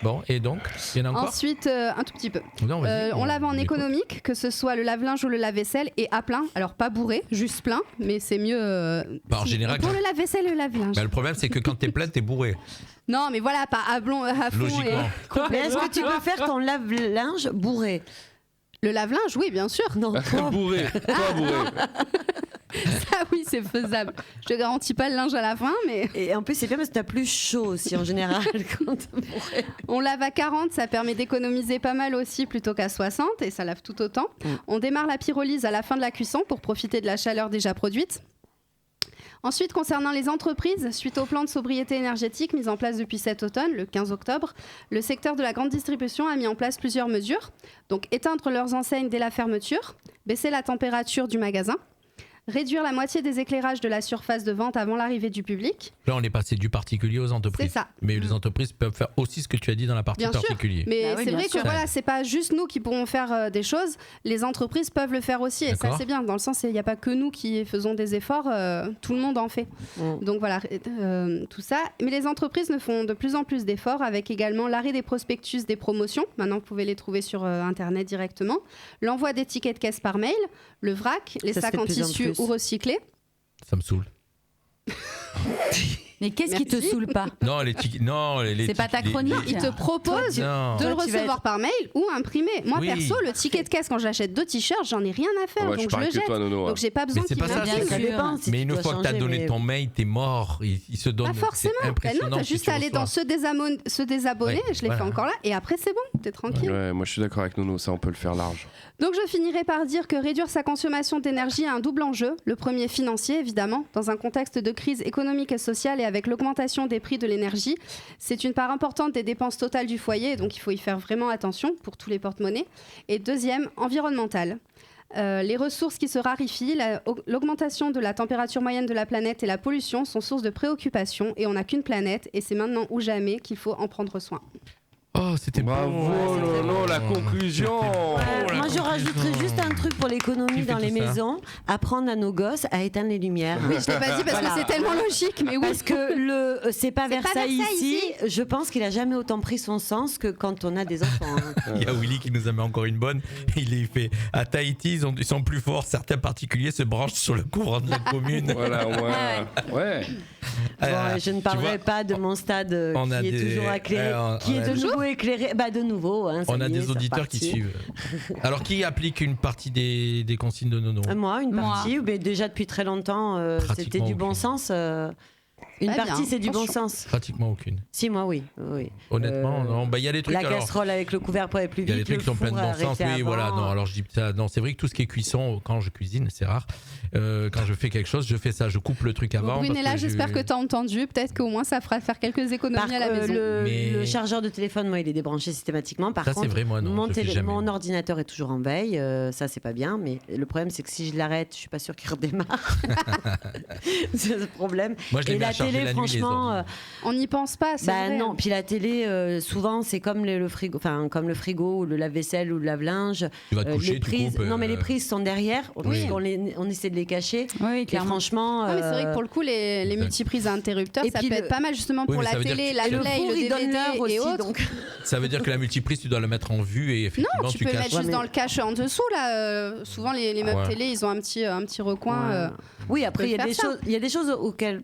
Bon, et donc, il y en a encore Ensuite, un tout petit peu. Non, vas-y, On lave en écoute. économique, que ce soit le lave-linge ou le lave-vaisselle, et à plein. Alors pas bourré, juste plein, mais c'est mieux. Bah, en général, pour quand- le lave-vaisselle et le lave-linge. Bah, le problème, c'est que quand t'es plein, t'es bourré. Non, mais voilà, pas à fond. Logiquement. Mais est-ce que tu peux faire ton lave-linge bourré? Le lave-linge, oui, bien sûr. Non, toi. Bourré, toi bourré. Ça, oui, c'est faisable. Je te garantis pas le linge à la fin, mais Et en plus, c'est bien parce que t'as plus chaud aussi en général quand t'es bourré. on lave à 40, ça permet d'économiser pas mal aussi plutôt qu'à 60 et ça lave tout autant. On démarre la pyrolyse à la fin de la cuisson pour profiter de la chaleur déjà produite. Ensuite, concernant les entreprises, suite au plan de sobriété énergétique mis en place depuis cet automne, le 15 octobre, le secteur de la grande distribution a mis en place plusieurs mesures. Donc, éteindre leurs enseignes dès la fermeture, baisser la température du magasin, réduire la moitié des éclairages de la surface de vente avant l'arrivée du public. Là, on est passé du particulier aux entreprises. C'est ça. Mais les entreprises peuvent faire aussi ce que tu as dit dans la partie Bien sûr. particulier. Mais Bah oui, c'est bien vrai sûr. que voilà, c'est pas juste nous qui pourrons faire des choses, les entreprises peuvent le faire aussi et ça D'accord. c'est bien, dans le sens il n'y a pas que nous qui faisons des efforts, tout le monde en fait. Donc voilà, tout ça. Mais les entreprises ne font de plus en plus d'efforts avec également l'arrêt des prospectus des promotions, maintenant vous pouvez les trouver sur Internet directement, l'envoi des tickets de caisse par mail, le vrac, les Ça se sacs fait en de plus en tissu plus. ou recyclés. Ça me saoule. Mais qu'est-ce qui te Merci. saoule pas? Non, les tickets. Non, les C'est pas ta les- chronique. Ils te proposent Non. de le Toi, tu vas recevoir par mail ou imprimé. Moi Oui. perso, le ticket de caisse quand j'achète 2 t-shirts, j'en ai rien à faire, Ouais, je donc je parie le que jette. toi, Nono. Donc j'ai pas besoin Mais c'est qu'il pas ça, m'imprime. c'est Ça sûr. dépend. si Mais tu une dois fois que t'as changer, donné mais- ton mail, t'es mort. Il se donne. Pas forcément. C'est Ben impressionnant non, t'as ce que juste tu à aller dans reçois. se désabonner. Ouais, Je l'ai voilà. fait encore là. Et après, c'est bon. T'es tranquille. Ouais, moi je suis d'accord avec Nono, ça on peut le faire large. Donc je finirai par dire que réduire sa consommation d'énergie a un double enjeu. Le premier financier, évidemment. Dans un contexte de crise économique et sociale et avec l'augmentation des prix de l'énergie, c'est une part importante des dépenses totales du foyer. Donc il faut y faire vraiment attention pour tous les porte-monnaies. Et deuxième, environnemental. Les ressources qui se raréfient, l'augmentation de la température moyenne de la planète et la pollution sont source de préoccupation et on n'a qu'une planète et c'est maintenant ou jamais qu'il faut en prendre soin. Oh, c'était Bravo bon. Nono, la conclusion. la Moi, je conclusion. rajouterais juste un truc pour l'économie Qui fait dans les tout ça maisons, apprendre à nos gosses à éteindre les lumières. Oui, je l'ai pas dit parce Voilà. que c'est tellement logique, mais oui. Parce que c'est pas C'est pas Versailles Versailles ici. Je pense qu'il a jamais autant pris son sens que quand on a des enfants. hein. Il y a Willy qui nous a mis encore une bonne. Il est fait à Tahiti, ils sont plus forts. Certains particuliers se branchent sur le courant de la commune. Voilà, au moins. Ouais. Bon, Euh, je ne tu parlerai vois, pas de mon stade on a qui est des- toujours éclairé, qui on est a de nouveau éclairé. Bah de nouveau. Hein, ça On a y est, des c'est auditeurs qui reparti. suivent. Alors, qui applique une partie des consignes de Nono Moi, une Moi. partie. Mais déjà depuis très longtemps, c'était Pratiquement du bon aucune. sens. Une Très partie, bien, c'est du bon attention. sens. Pratiquement aucune. Si, moi, oui. oui. Honnêtement, non. Bah, il y a des trucs. La alors, casserole avec le couvert pour aller plus il y a des vite. trucs qui sont pleins de bon sens. Oui, voilà. Non, alors je dis ça. Non, c'est vrai que tout ce qui est cuisson, quand je cuisine, c'est rare. Quand je fais quelque chose, je fais ça. Je coupe le truc avant. Bon, Brunella, parce que j'espère que tu as entendu. Peut-être qu'au moins ça fera faire quelques économies à la maison. Mais- le chargeur de téléphone, moi, il est débranché systématiquement. Par Ça, c'est contre, vrai, moi, non, mon, je fais jamais. mon ordinateur est toujours en veille. Ça, c'est pas bien. Mais le problème, c'est que si je l'arrête, je suis pas sûre qu'il redémarre. C'est le problème. Moi, je les Et mets à la charger télé, la nuit, les franchement, ordres. On n'y pense pas, c'est bah vrai. non. Puis la télé, souvent, c'est comme le frigo, enfin comme le frigo ou le lave-vaisselle ou le lave-linge. Tu vas te coucher, les tu prises, coupes. non, mais les prises sont derrière. Oui. On essaie de les cacher. Oui, Et clairement. franchement, Ah oui, c'est vrai que pour le coup, les Exact. multiprises à interrupteurs, Et ça puis peut le- être pas mal justement Oui, pour mais ça la veut dire télé, que- la et le play, four, le il donne DVD l'heure aussi. et autres. Donc, Ça veut dire que la multiprise, tu dois le mettre en vue et effectivement, Non, tu peux le mettre caches. juste mais- dans le cache en dessous là. Souvent les meubles Ouais. télé, ils ont un petit recoin. ouais. Oui, après, il y a faire des ça. choses. Il y a des choses auxquelles.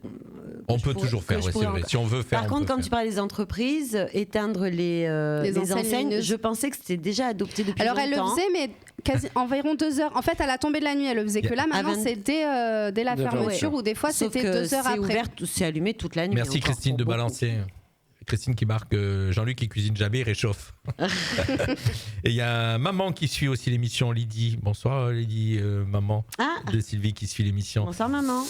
On je peut pourrais- toujours faire, que je ouais, c'est pourrais vrai. encore- Si on veut faire. Par on contre, peut quand faire. tu parles des entreprises, éteindre les enseignes enseignes, lumineuses. je pensais que c'était déjà adopté depuis Alors elle le longtemps. faisait, mais environ 2 heures. En fait, à la tombée de la nuit, elle le faisait que là. Maintenant, À 20 c'est dès la Dès la fermeture fermeture. ou des fois Sauf c'était que 2 heures c'est après. ouvert, c'est allumé toute la nuit. Merci encore, Christine pour de beaucoup. balancer. Christine qui marque Jean-Luc qui cuisine jamais, il réchauffe. Et il y a maman qui suit aussi l'émission, Lydie. Bonsoir Lydie, maman Ah, de Sylvie qui suit l'émission. bonsoir maman.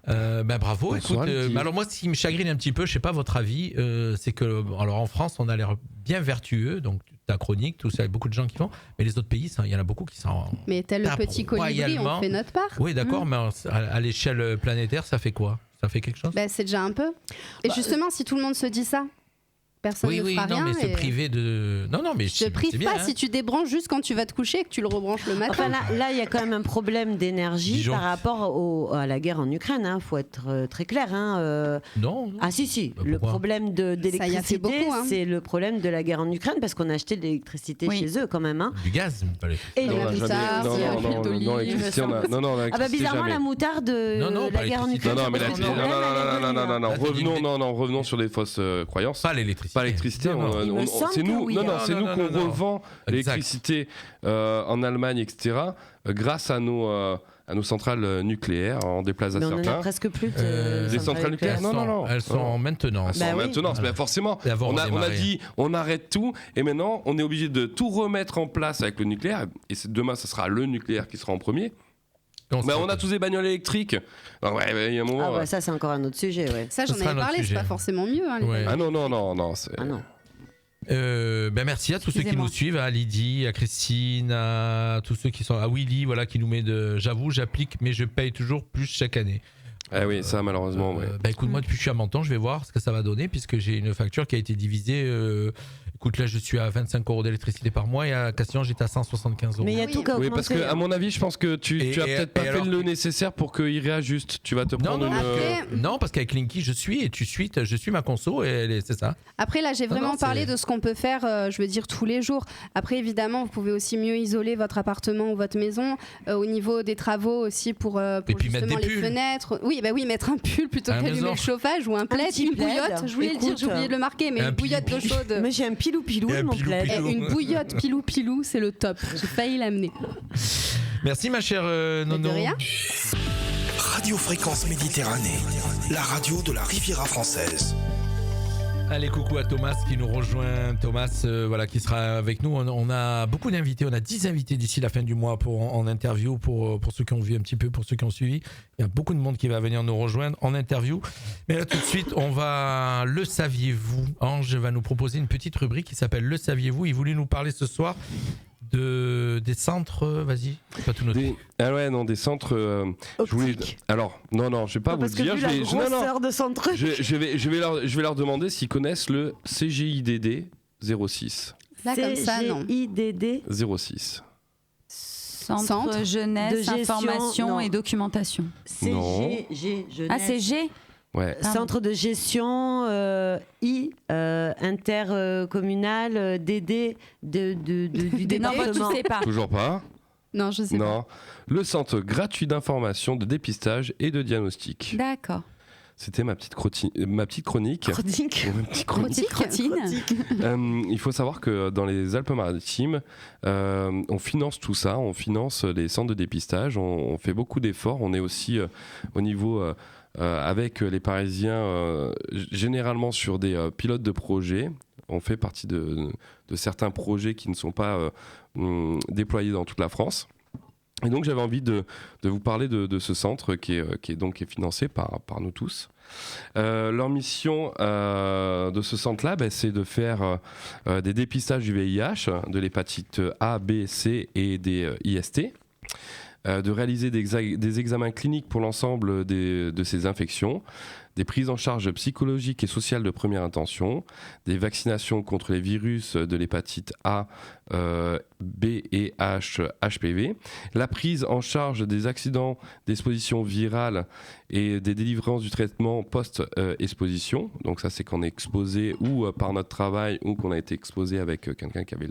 Ben bravo. Bonsoir, Écoute, Lydie. mais alors moi, ce qui me chagrine un petit peu, je sais pas votre avis, c'est que alors en France, on a l'air bien vertueux, donc ta chronique, tout ça, il y a beaucoup de gens qui font. Mais les autres pays, il y en a beaucoup qui s'en. Mais tel le petit colibri, royalement. on fait notre part. Oui, d'accord, mais à l'échelle planétaire, ça fait quoi? Ça fait quelque chose? C'est déjà un peu. Et justement, si tout le monde se dit ça, personne ne fera rien. Non, mais se priver de. Non, mais je te prive pas si tu débranches juste quand tu vas te coucher et que tu le rebranches le matin. Enfin, là, il y a quand même un problème d'énergie par rapport à la guerre en Ukraine. Hein. Faut être très clair. Hein. Non. Ah si. Bah, le problème d'électricité, beaucoup, hein. c'est le problème de la guerre en Ukraine parce qu'on a acheté de l'électricité chez eux quand même. Hein. Du gaz, pas l'électricité. Et la moutarde, l'huile d'olive. Bizarrement, la moutarde de la guerre en Ukraine. Revenons sur les fausses croyances. Pas l'électricité. C'est nous qu'on revend l'électricité en Allemagne, etc. Grâce à nos centrales nucléaires. On déplace à certains. On en a presque plus des centrales nucléaires. Elles sont en maintenance. Mais forcément, on a dit on arrête tout et maintenant on est obligé de tout remettre en place avec le nucléaire. Et demain, ce sera le nucléaire qui sera en premier. On a tous des bagnoles électriques. Il y a un moment. Ça, c'est encore un autre sujet. Ouais. Ça, j'en avais parlé, c'est pas forcément mieux. Hein, non. Merci à tous ceux qui nous suivent, à Lydie, à Christine, à tous ceux qui sont à Willy, qui nous met j'avoue, j'applique, mais je paye toujours plus chaque année. Ah oui, ça malheureusement. Écoute, moi depuis que je suis à Menton, je vais voir ce que ça va donner puisque j'ai une facture qui a été divisée. Écoute, là je suis à 25 € d'électricité par mois et à Castillon j'étais à 175 €. Mais il y a tout qu'à augmenter. Oui, parce que à mon avis, je pense que tu as peut-être pas fait le nécessaire pour qu'il réajuste. Tu vas te prendre Non, parce qu'avec Linky je suis ma conso et c'est ça. Après là, j'ai vraiment parlé de ce qu'on peut faire, je veux dire tous les jours. Après évidemment, vous pouvez aussi mieux isoler votre appartement ou votre maison au niveau des travaux aussi pour justement les fenêtres. Oui, mettre un pull plutôt que d'allumer le chauffage ou un plaid, une bouillotte. Je voulais le dire, j'ai oublié de le marquer, mais une bouillotte d'eau chaude. Mais j'ai un pilou mon plaid. Une bouillotte pilou, c'est le top. J'ai failli l'amener. Merci ma chère Nono. De rien. Radio Fréquence Méditerranée, la radio de la Riviera française. Allez, coucou à Thomas qui nous rejoint. Thomas, qui sera avec nous. On a beaucoup d'invités. On a 10 invités d'ici la fin du mois en interview pour ceux qui ont vu un petit peu, pour ceux qui ont suivi. Il y a beaucoup de monde qui va venir nous rejoindre en interview. Mais là, tout de suite, le saviez-vous? Ange va nous proposer une petite rubrique qui s'appelle Le saviez-vous. Il voulait nous parler ce soir des centres, vas-y, pas tout noté. Des centres. Je vais pas vous le dire. Je vais leur demander s'ils connaissent le CGIDD 06. Là comme ça, non. CGIDD 06. Centre jeunesse, information et documentation. CG jeunesse. Ah, c'est G. Ouais. Centre de gestion intercommunal DD du département. Tu sais pas. Toujours pas. Non, je sais pas. Le centre gratuit d'information, de dépistage et de diagnostic. D'accord. C'était ma petite chronique. Il faut savoir que dans les Alpes-Maritimes, on finance tout ça. On finance les centres de dépistage. On fait beaucoup d'efforts. On est aussi au niveau avec les Parisiens, généralement sur des pilotes de projets. On fait partie de certains projets qui ne sont pas déployés dans toute la France. Et donc j'avais envie de vous parler de ce centre qui est financé par nous tous. Leur mission de ce centre-là, c'est de faire des dépistages du VIH, de l'hépatite A, B, C et des IST. De réaliser des examens cliniques pour l'ensemble de ces infections, des prises en charge psychologiques et sociales de première intention, des vaccinations contre les virus de l'hépatite A, B et H, HPV, la prise en charge des accidents d'exposition virale et des délivrances du traitement post-exposition. Donc ça, c'est qu'on est exposé ou par notre travail ou qu'on a été exposé avec quelqu'un qui avait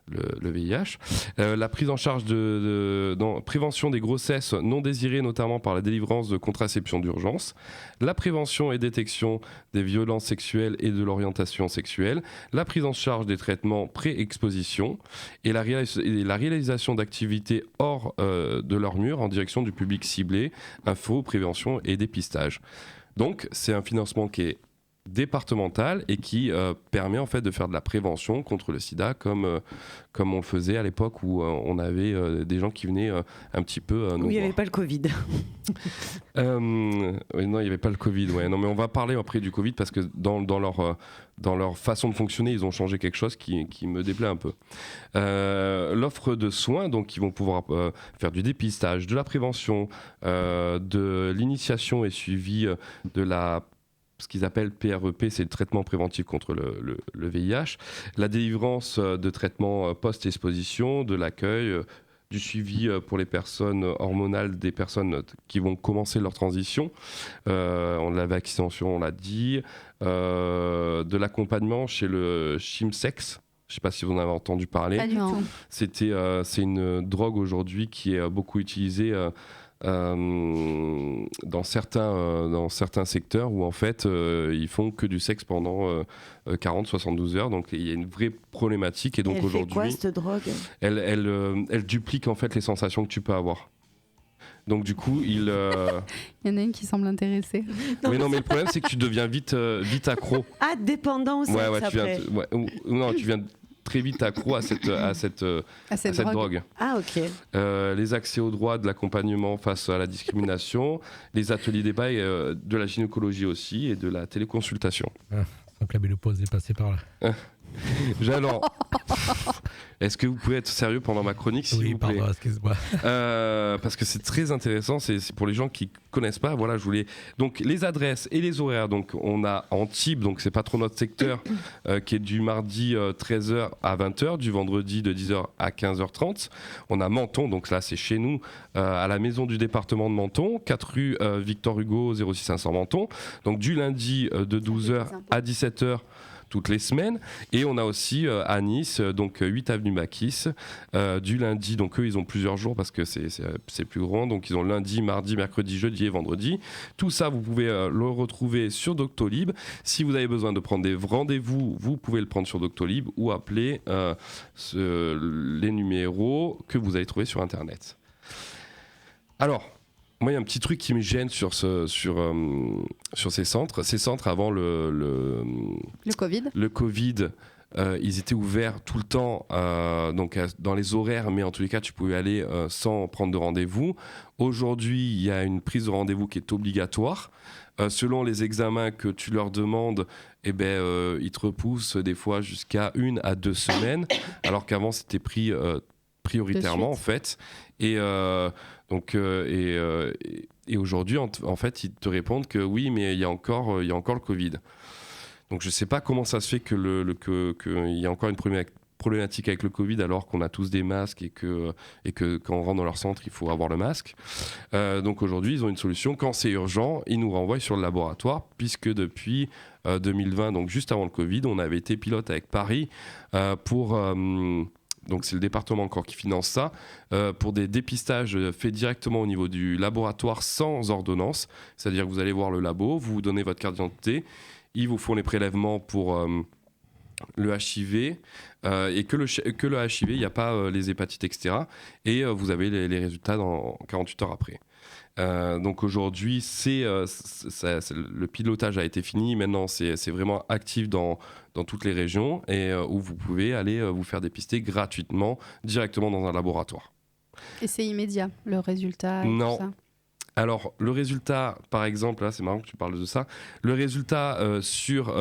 le VIH, la prise en charge dans prévention des grossesses non désirées, notamment par la délivrance de contraception d'urgence, la prévention et détection des violences sexuelles et de l'orientation sexuelle, la prise en charge des traitements pré-exposition et la réalisation d'activités hors de leur mur en direction du public ciblé, info, prévention et dépistage. Donc c'est un financement qui est départementale et qui permet en fait de faire de la prévention contre le sida comme on le faisait à l'époque où on avait des gens qui venaient un petit peu nous où il n'y avait voir. pas le Covid. Non, il n'y avait pas le Covid. Ouais. Non, mais on va parler après du Covid parce que dans leur façon de fonctionner, ils ont changé quelque chose qui me déplaît un peu. L'offre de soins, donc ils vont pouvoir faire du dépistage, de la prévention, de l'initiation et suivi de ce qu'ils appellent PREP, c'est le traitement préventif contre le VIH, la délivrance de traitements post-exposition, de l'accueil, du suivi pour les personnes hormonales, des personnes qui vont commencer leur transition, la vaccination, on l'a dit, de l'accompagnement chez le chimsex. Je ne sais pas si vous en avez entendu parler. Pas du tout. C'est une drogue aujourd'hui qui est beaucoup utilisée dans certains secteurs où en fait ils font que du sexe pendant 40-72 heures, donc il y a une vraie problématique et donc Elle aujourd'hui fait quoi cette drogue ? elle duplique en fait les sensations que tu peux avoir. Donc du coup Il y en a une qui semble intéressée. mais le problème c'est que tu deviens vite accro. Ah, dépendant au sexe après. Tu viens très vite accro à cette drogue. Ah, ok. Les accès aux droits, de l'accompagnement face à la discrimination, les ateliers débat, de la gynécologie aussi et de la téléconsultation. Son club et le pose est passé par là. Alors, est-ce que vous pouvez être sérieux pendant ma chronique s'il vous plaît ? Pardon, excuse-moi. Parce que c'est très intéressant, c'est pour les gens qui connaissent pas. Voilà, je voulais donc les adresses et les horaires. Donc on a Antibes, donc c'est pas trop notre secteur, qui est du mardi 13h à 20h, du vendredi de 10h à 15h30. On a Menton, donc là c'est chez nous, à la maison du département de Menton, 4 rue Victor Hugo 06500 Menton. Donc du lundi de 12h à 17h. Toutes les semaines, et on a aussi à Nice, donc 8 avenue Maquis, du lundi, donc eux ils ont plusieurs jours parce que c'est plus grand, donc ils ont lundi, mardi, mercredi, jeudi et vendredi. Tout ça vous pouvez le retrouver sur Doctolib. Si vous avez besoin de prendre des rendez-vous, vous pouvez le prendre sur Doctolib ou appeler les numéros que vous allez trouver sur internet. Alors, moi, il y a un petit truc qui me gêne sur ces centres. Ces centres, avant le Covid. Le Covid, ils étaient ouverts tout le temps, donc dans les horaires, mais en tous les cas, tu pouvais aller sans prendre de rendez-vous. Aujourd'hui, il y a une prise de rendez-vous qui est obligatoire. Selon les examens que tu leur demandes, ils te repoussent des fois jusqu'à 1 à 2 semaines, alors qu'avant, c'était pris prioritairement, en fait. Et aujourd'hui, en fait, ils te répondent que oui, mais il y a encore le Covid. Donc je ne sais pas comment ça se fait qu'il y a encore une problématique avec le Covid alors qu'on a tous des masques et que quand on rentre dans leur centre, il faut avoir le masque. Donc aujourd'hui, ils ont une solution. Quand c'est urgent, ils nous renvoient sur le laboratoire puisque depuis 2020, donc juste avant le Covid, on avait été pilote avec Paris pour... donc c'est le département encore qui finance ça, pour des dépistages faits directement au niveau du laboratoire sans ordonnance. C'est-à-dire que vous allez voir le labo, vous vous donnez votre carte d'identité, ils vous font les prélèvements pour le HIV, et que le HIV, il n'y a pas les hépatites, etc. Et vous avez les résultats dans 48 heures après. Donc aujourd'hui, le pilotage a été fini. Maintenant, c'est vraiment actif dans toutes les régions et où vous pouvez aller vous faire dépister gratuitement, directement dans un laboratoire. Et c'est immédiat, le résultat? Non. Tout ça. Alors, le résultat, par exemple, là, c'est marrant que tu parles de ça. Le résultat sur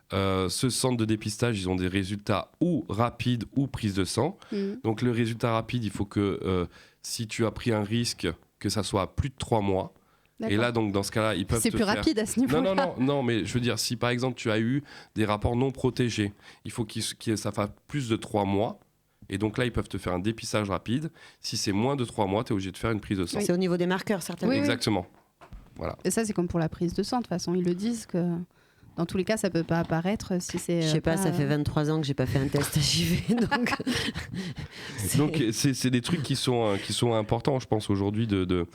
ce centre de dépistage, ils ont des résultats ou rapides ou prise de sang. Donc, le résultat rapide, il faut que si tu as pris un risque, que ça soit à plus de 3 mois. D'accord. Et là, donc, dans ce cas-là, ils peuvent C'est te plus faire... rapide à ce niveau-là. Non, mais je veux dire, si par exemple, tu as eu des rapports non protégés, il faut que ça fasse plus de 3 mois. Et donc là, ils peuvent te faire un dépistage rapide. Si c'est moins de 3 mois, tu es obligé de faire une prise de sang. C'est au niveau des marqueurs, certainement. Oui, Exactement. Voilà. Et ça, c'est comme pour la prise de sang. De toute façon, ils le disent que dans tous les cas, ça peut pas apparaître si c'est. Je sais pas, ça fait 23 ans que j'ai pas fait un test HIV, donc. Donc c'est des trucs qui sont importants, je pense, aujourd'hui de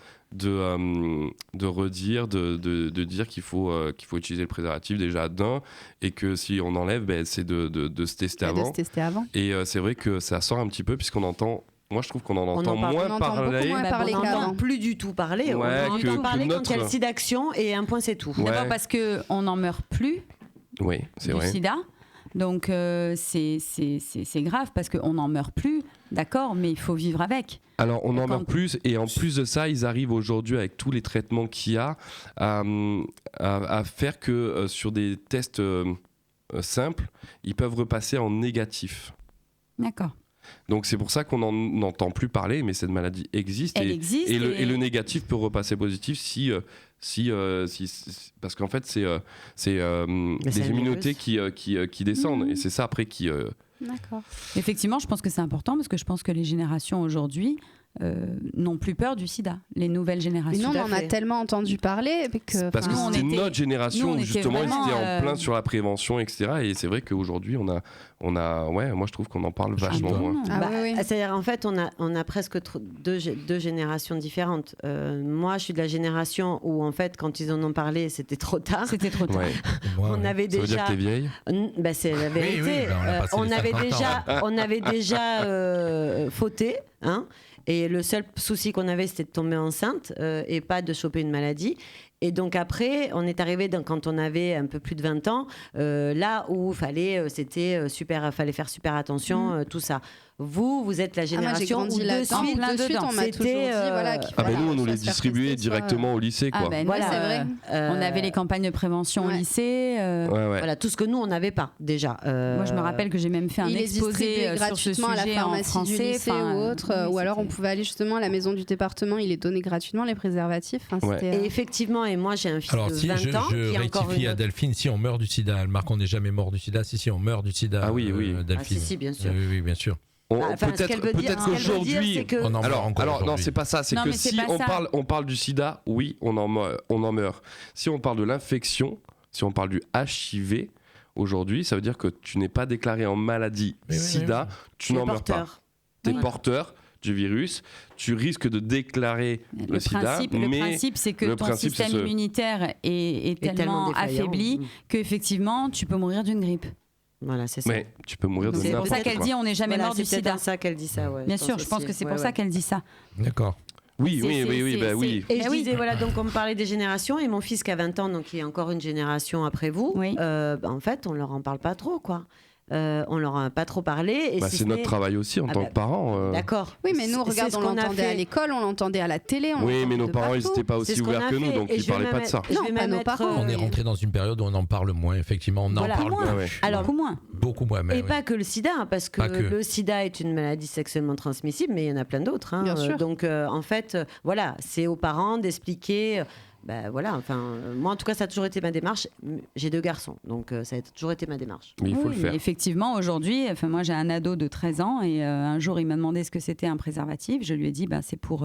redire, de dire qu'il faut utiliser le préservatif déjà d'un, et que si on enlève, c'est de se tester avant. De se tester avant. Et c'est vrai que ça sort un petit peu puisqu'on entend. Moi, je trouve qu'on en entend moins parler. Beaucoup moins parler on qu'avant. n'entend plus du tout parler. Ouais, on entend parler quand il y a le sida d'action et un point, c'est tout. Ouais. D'abord parce qu'on n'en meurt plus Oui, c'est du vrai. sida. Donc c'est grave parce qu'on n'en meurt plus, d'accord, mais il faut vivre avec. Alors on en Quand- meurt plus et en plus de ça, ils arrivent aujourd'hui avec tous les traitements qu'il y a à faire que sur des tests simples, ils peuvent repasser en négatif. D'accord. Donc c'est pour ça qu'on n'en entend plus parler, mais cette maladie existe. Elle existe. Et le négatif peut repasser positif si parce qu'en fait c'est c'est des un immunités virus. qui descendent et c'est ça après qui D'accord. Effectivement, je pense que c'est important parce que je pense que les générations aujourd'hui n'ont plus peur du sida. Les nouvelles Mais générations. nous, on en a tellement entendu parler que. parce que Nous, on c'était était- notre génération nous, on où était justement ils vraiment, étaient en plein sur la prévention, etc. Et c'est vrai qu'aujourd'hui on a ouais, moi je trouve qu'on en parle vachement dois. moins. Ah oui, oui. C'est-à-dire, en fait, on a presque deux générations différentes. Moi, je suis de la génération où, en fait, quand ils en ont parlé, c'était trop tard. C'était trop tard. Ouais. On avait Ça veut dire déjà. que t'es vieille. Ben, c'est la vérité. oui, ben, on a passé les 50 ans, on avait déjà fauté, hein. Et le seul souci qu'on avait, c'était de tomber enceinte et pas de choper une maladie. Et donc après, on est arrivé quand on avait un peu plus de 20 ans, là où fallait faire super attention, tout ça. Vous êtes la Ah, moi, j'ai génération grandi où de là-dedans. suite, plein De suite, dedans. on m'a toujours dit C'était, voilà, qu'il Ah bah fallait nous on nous les se faire distribuait tester, soit- directement au lycée quoi. Ah ben, Voilà, nous, c'est vrai. On avait les campagnes de prévention au Ouais. lycée. Ouais, ouais. Voilà, tout ce que nous, on n'avait pas déjà. Moi, je me rappelle que j'ai même fait un Il est exposé distribué sur ce gratuitement à la sujet en pharmacie du français. lycée enfin, ou autre, oui, ou alors on c'était- pouvait aller justement à la maison du département, il est donné gratuitement les préservatifs. Enfin, Ouais. c'était, Et effectivement, et moi j'ai un fils Alors de si 20 je ans qui est encore rectifie une à Delphine, si on meurt du sida, elle marque on n'est jamais mort du sida. Si on meurt du sida, Ah oui, oui. Delphine. Ah, si, bien sûr. Oui, bien sûr. Enfin, ce qu'elle veut dire, qu'aujourd'hui c'est que On en meurt alors encore non, aujourd'hui. c'est pas ça. C'est Non, que mais c'est si pas ça. on parle du sida, oui, on en meurt. Si on parle de l'infection, si on parle du HIV, aujourd'hui, ça veut dire que tu n'es pas déclaré en maladie Oui, oui, sida, tu n'en meurs pas. porteur. Tu es Oui. porteur du virus, tu risques de déclarer le sida, le mais principe, c'est que le ton principe, système c'est immunitaire est tellement tellement défaillant. affaibli qu'effectivement, tu peux mourir d'une grippe. Voilà, c'est ça. mais tu peux mourir de C'est pour n'importe ça qu'elle quoi. dit on n'est jamais Voilà, mort du c'est peut-être sida. dans ça qu'elle dit ça, ouais. Bien sûr, je pense aussi. que c'est Ouais, pour ça ouais. qu'elle dit ça. D'accord. Oui, C'est- oui, c'est- oui, oui, c'est- bah c'est- oui. Et Mais je oui. disais, voilà, donc on me parlait des générations, et mon fils qui a 20 ans, donc qui est encore une génération après vous, Oui. en fait, on leur en parle pas trop, quoi. On leur a pas trop parlé. Et Bah, si c'est ce notre n'est- travail aussi en Ah tant bah, que parents. D'accord. Oui, mais nous, C'est regarde, ce on qu'on a l'entendait fait. à l'école, on l'entendait à la télé. On Oui, mais l'entendait nos de parents, ils partout. n'étaient pas C'est aussi ce qu'on ouverts a que nous, fait. donc Et ils je vais parlaient pas même de ça. être- je Non, vais pas même nos être, parents. On est rentré dans une période où on en parle moins, effectivement. On en Voilà. parle Beaucoup moins. moins. Ouais. Alors, Beaucoup moins. Beaucoup moins, mais Et oui. pas que le sida, hein, parce que, Pas que. le sida est une maladie sexuellement transmissible, mais il y en a plein d'autres. hein. Bien sûr. Donc, en fait, voilà, c'est aux parents d'expliquer. Voilà, enfin, moi, en tout cas, ça a toujours été ma démarche. J'ai 2 garçons, donc ça a toujours été ma démarche. Mais il faut Oui, le faire. mais effectivement, aujourd'hui, moi j'ai un ado de 13 ans et un jour il m'a demandé ce que c'était un préservatif. Je lui ai dit c'est pour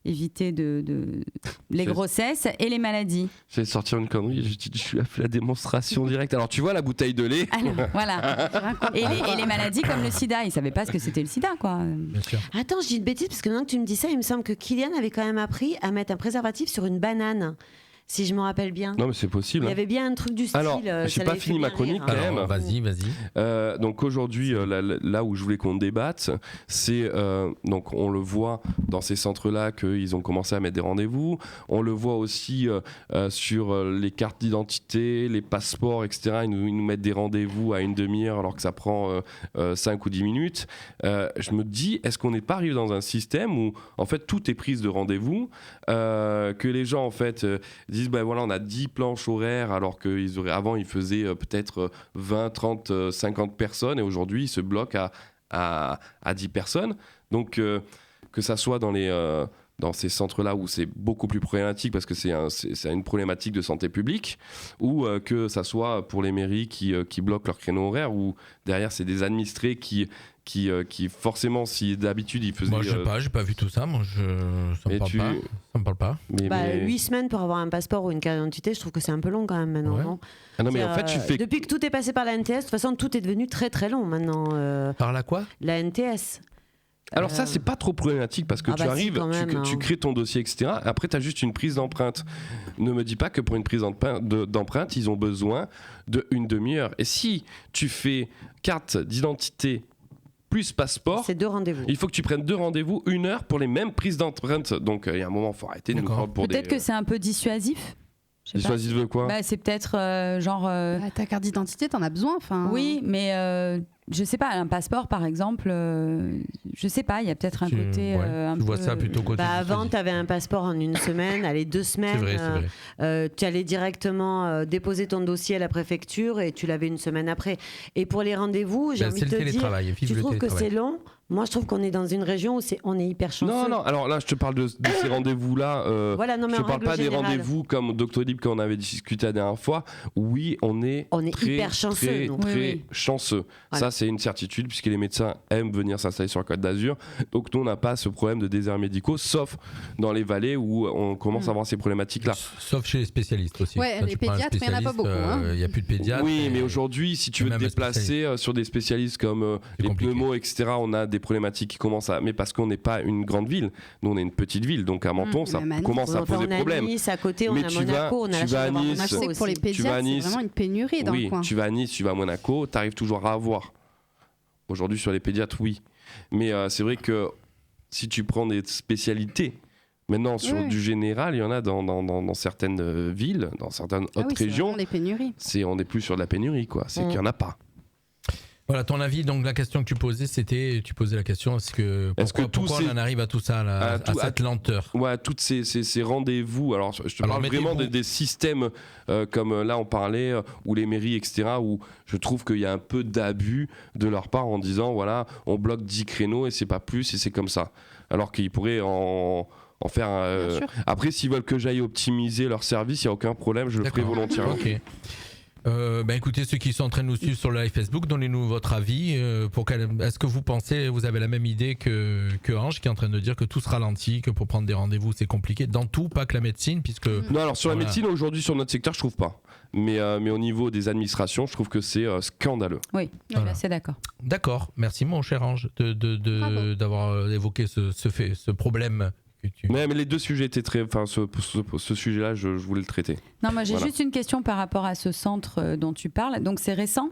éviter les C'est- grossesses et les maladies. J'ai sorti une connerie, je lui ai fait la démonstration directe. Alors tu vois la bouteille de lait Alors, voilà. Et les maladies comme le sida, il savait pas ce que c'était le sida, quoi. Bien sûr. Attends, je dis une bêtise, parce que maintenant que tu me dis ça, il me semble que Kylian avait quand même appris à mettre un préservatif sur une banane, si je me rappelle bien. Non mais c'est possible. Il y hein. avait bien un truc du style. Alors, j'ai ça pas l'avait fini fait ma bien chronique, rire, quand hein. même. Alors, vas-y. Donc aujourd'hui, là où je voulais qu'on débatte, c'est donc on le voit dans ces centres-là qu'ils ont commencé à mettre des rendez-vous. On le voit aussi sur les cartes d'identité, les passeports, etc. Ils nous mettent des rendez-vous à une demi-heure alors que ça prend 5 ou 10 minutes. Je me dis, est-ce qu'on n'est pas arrivé dans un système où en fait tout est prise de rendez-vous, que les gens en fait disent voilà, on a 10 planches horaires alors qu'avant ils faisaient peut-être 20, 30, 50 personnes et aujourd'hui ils se bloquent à 10 personnes. Donc que ça soit dans ces centres-là où c'est beaucoup plus problématique parce que c'est une problématique de santé publique, ou que ça soit pour les mairies qui bloquent leur créneau horaire, ou derrière c'est des administrés qui forcément, si d'habitude ils faisaient... Moi, j'ai pas vu tout ça. Moi, ça me Et parle tu- pas. Ça me parle pas. mais- 8 semaines pour avoir un passeport ou une carte d'identité, je trouve que c'est un peu long quand même maintenant. Ouais. non Ah non mais en fait tu fais... Depuis que tout est passé par la NTS, de toute façon, tout est devenu très très long maintenant. Par là quoi? La NTS. Alors ça c'est pas trop problématique parce que Ah tu bah si, arrives, quand même, tu hein. crées ton dossier, etc. Après tu as juste une prise d'empreinte. Ne me dis pas que pour une prise d'empreinte ils ont besoin d'une demi-heure. Et si tu fais carte d'identité plus passeport, C'est 2 rendez-vous. il faut que tu prennes 2 rendez-vous, 1 heure pour les mêmes prises d'empreinte. Donc il y a un moment, il faut arrêter de nous D'accord. prendre pour Peut-être des... que c'est un peu dissuasif. Ils choisissent de quoi? Bah, c'est peut-être genre. Ta carte d'identité, t'en as besoin. Enfin. Oui, mais je sais pas, un passeport par exemple, je sais pas, il y a peut-être un côté. Un tu vois peu... ça plutôt côté. Avant, tu avais un passeport en une semaine, allez, 2 semaines. C'est vrai. Tu allais directement déposer ton dossier à la préfecture et tu l'avais une semaine après. Et pour les rendez-vous, j'ai envie de te dire, tu trouves que c'est long? Moi, je trouve qu'on est dans une région où on est hyper chanceux. Non, alors là, je te parle de ces rendez-vous-là. Voilà, non, mais je en te parle règle pas des générale. rendez-vous comme Doctolib qu'on avait discuté la dernière fois. Oui, on est très, hyper chanceux, très, nous. très Oui. chanceux. Voilà. Ça, c'est une certitude puisque les médecins aiment venir s'installer sur la Côte d'Azur. Donc, nous, on n'a pas ce problème de déserts médicaux, sauf dans les vallées où on commence à avoir ces problématiques-là. Sauf chez les spécialistes aussi. Ouais, Quand les tu prends un pédiatres, il y en a pas spécialiste, beaucoup, hein. Il n'y a plus de pédiatres. Oui, mais aujourd'hui, si tu veux te même un déplacer sur des spécialistes comme C'est les compliqué. pneumos, etc., on a des problématiques qui commencent à. Mais parce qu'on n'est pas une grande ville, nous on est une petite ville, donc à Menton, ça même à Nice. commence à poser on a problème. Nice à côté, on Mais a tu Monaco, on a la vas à chance d'avoir Nice, Monaco Je sais que pour les aussi. Tu vas à pédiatres, c'est Nice. vraiment une pénurie dans le Oui, coin. tu vas à Nice, tu vas à Monaco, tu arrives toujours à avoir. Aujourd'hui, sur les pédiatres, oui. Mais c'est vrai que si tu prends des spécialités, maintenant sur Oui. du général, il y en a dans certaines villes, dans certaines Ah autres oui, c'est régions. vraiment les pénuries. On n'est plus sur de la pénurie, quoi. C'est qu'il n'y en a pas. Voilà, ton avis, donc la question que tu posais, tu posais la question, Est-ce que tous pourquoi ces- on en arrive à tout ça, là, à cette lenteur? Ouais, toutes ces rendez-vous. Alors, je te Alors, parle vraiment mettez-vous- des systèmes comme là on parlait, ou les mairies, etc., où je trouve qu'il y a un peu d'abus de leur part en disant voilà, on bloque 10 créneaux et c'est pas plus et c'est comme ça. Alors qu'ils pourraient en faire. Bien sûr. Après, s'ils veulent que j'aille optimiser leur service, il n'y a aucun problème, je le ferai D'accord. volontiers. Ok. Écoutez, ceux qui sont en train de nous suivre sur le live Facebook, donnez-nous votre avis. Est-ce que vous pensez, vous avez la même idée que Ange qui est en train de dire que tout se ralentit, que pour prendre des rendez-vous c'est compliqué dans tout, pas que la médecine, puisque Non, alors sur la Voilà. médecine, aujourd'hui, sur notre secteur, je trouve pas. Mais au niveau des administrations, je trouve que c'est scandaleux. Oui, Voilà. c'est d'accord. d'accord. Merci mon cher Ange Bravo. d'avoir évoqué ce problème que tu. Mais les deux sujets étaient très. Enfin, ce sujet-là, je voulais le traiter. Non, moi j'ai Voilà. juste une question par rapport à ce centre dont tu parles. Donc c'est récent?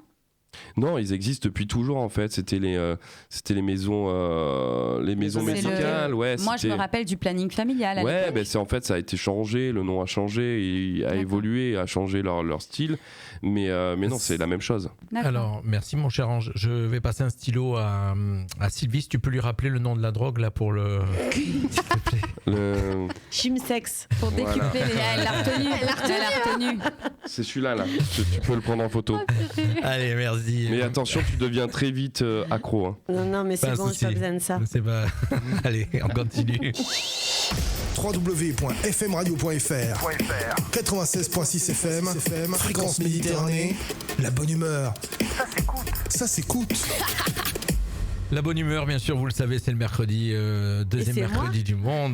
Non, ils existent depuis toujours en fait. C'était les maisons, C'est médicales. Ouais, Moi je c'était- me rappelle du planning familial. à Ouais, l'époque. ben c'est en fait ça a été changé, le nom a changé, a D'accord. évolué, a changé leur style, mais non, c'est la même chose. D'accord. Alors, merci mon cher Ange. Je vais passer un stylo à Sylvie. Si tu peux lui rappeler le nom de la drogue là pour le. S'il te plaît. Le- Chimsex. Pour Voilà. décupler elle l'a retenu. Elle l'a retenu. C'est celui-là là. Tu peux le prendre en photo. Allez, merci. Mais attention, tu deviens très vite accro. Hein. Non, mais c'est Pas un bon, j'ai souci. pas besoin de ça. C'est pas. Allez, on continue. www.fmradio.fr 96.6 FM, Fréquence Méditerranée, la bonne humeur. Ça s'écoute. La bonne humeur, bien sûr, vous le savez, c'est le mercredi, deuxième c'est mercredi du monde,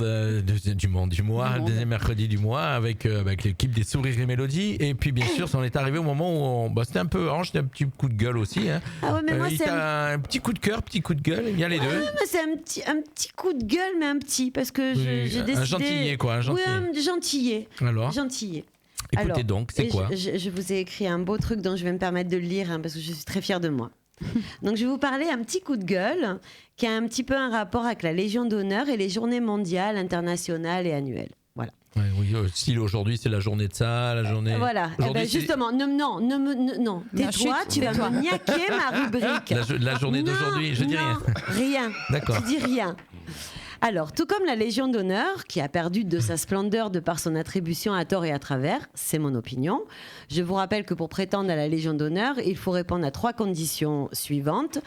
du mois, Du monde. deuxième mercredi du mois avec l'équipe des Sourires et Mélodies. Et puis, bien sûr, on est arrivé au moment où c'était un peu Ange, c'était un petit coup de gueule aussi. Hein. Ah ouais, mais moi, il c'est t'a un petit coup de cœur, petit coup de gueule, il y a les deux. moi, c'est un petit coup de gueule, mais un petit, parce que Oui, j'ai un décidé... gentillet, quoi, un gentillet. Oui, un gentillet. Alors, Gentillet. écoutez Alors, donc, c'est et quoi je vous ai écrit un beau truc dont je vais me permettre de le lire, hein, parce que je suis très fière de moi. Donc je vais vous parler un petit coup de gueule qui a un petit peu un rapport avec la Légion d'honneur et les journées mondiales, internationales et annuelles. Voilà. Ouais, oui, style aujourd'hui, c'est la journée de ça, la journée. Voilà. Eh Aujourd'hui, ben, c'est justement, non, tais-toi, chut, tu vas tais-toi. me niaquer ma rubrique. la journée Non, d'aujourd'hui, je dis rien. non, rien. D'accord. Tu dis rien. Alors, tout comme la Légion d'honneur, qui a perdu de sa splendeur de par son attribution à tort et à travers, c'est mon opinion, je vous rappelle que pour prétendre à la Légion d'honneur, il faut répondre à 3 conditions suivantes.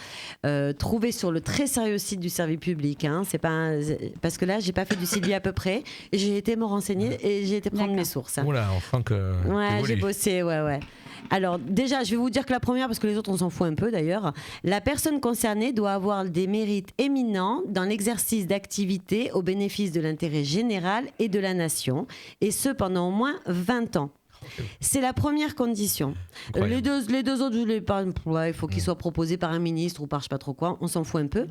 Trouver sur le très sérieux site du service public, hein, c'est pas parce que là, j'ai pas fait du CIDI à peu près, et j'ai été me renseigner et j'ai été prendre D'accord. mes sources. hein. Oula, enfin que. Ouais, que j'ai voulu. bossé, ouais. Alors déjà, je vais vous dire que la première, parce que les autres on s'en fout un peu d'ailleurs, la personne concernée doit avoir des mérites éminents dans l'exercice d'activités au bénéfice de l'intérêt général et de la nation, et ce pendant au moins 20 ans. C'est la première condition. Incroyable. Les deux autres, je les pas. Ouais, il faut qu'ils soient proposés par un ministre ou par je sais pas trop quoi. On s'en fout un peu.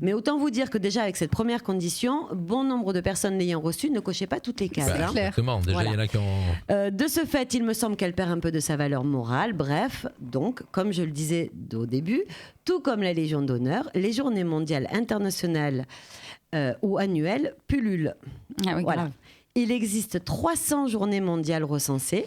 Mais autant vous dire que déjà avec cette première condition, bon nombre de personnes l'ayant reçue ne cochaient pas toutes les cases. Bah, hein. clair. exactement, déjà Voilà. il y en a qui ont. De ce fait, il me semble qu'elle perd un peu de sa valeur morale. Bref, donc, comme je le disais au début, tout comme la Légion d'honneur, les journées mondiales internationales ou annuelles pullulent. Ah oui, Voilà. grave. il existe 300 journées mondiales recensées,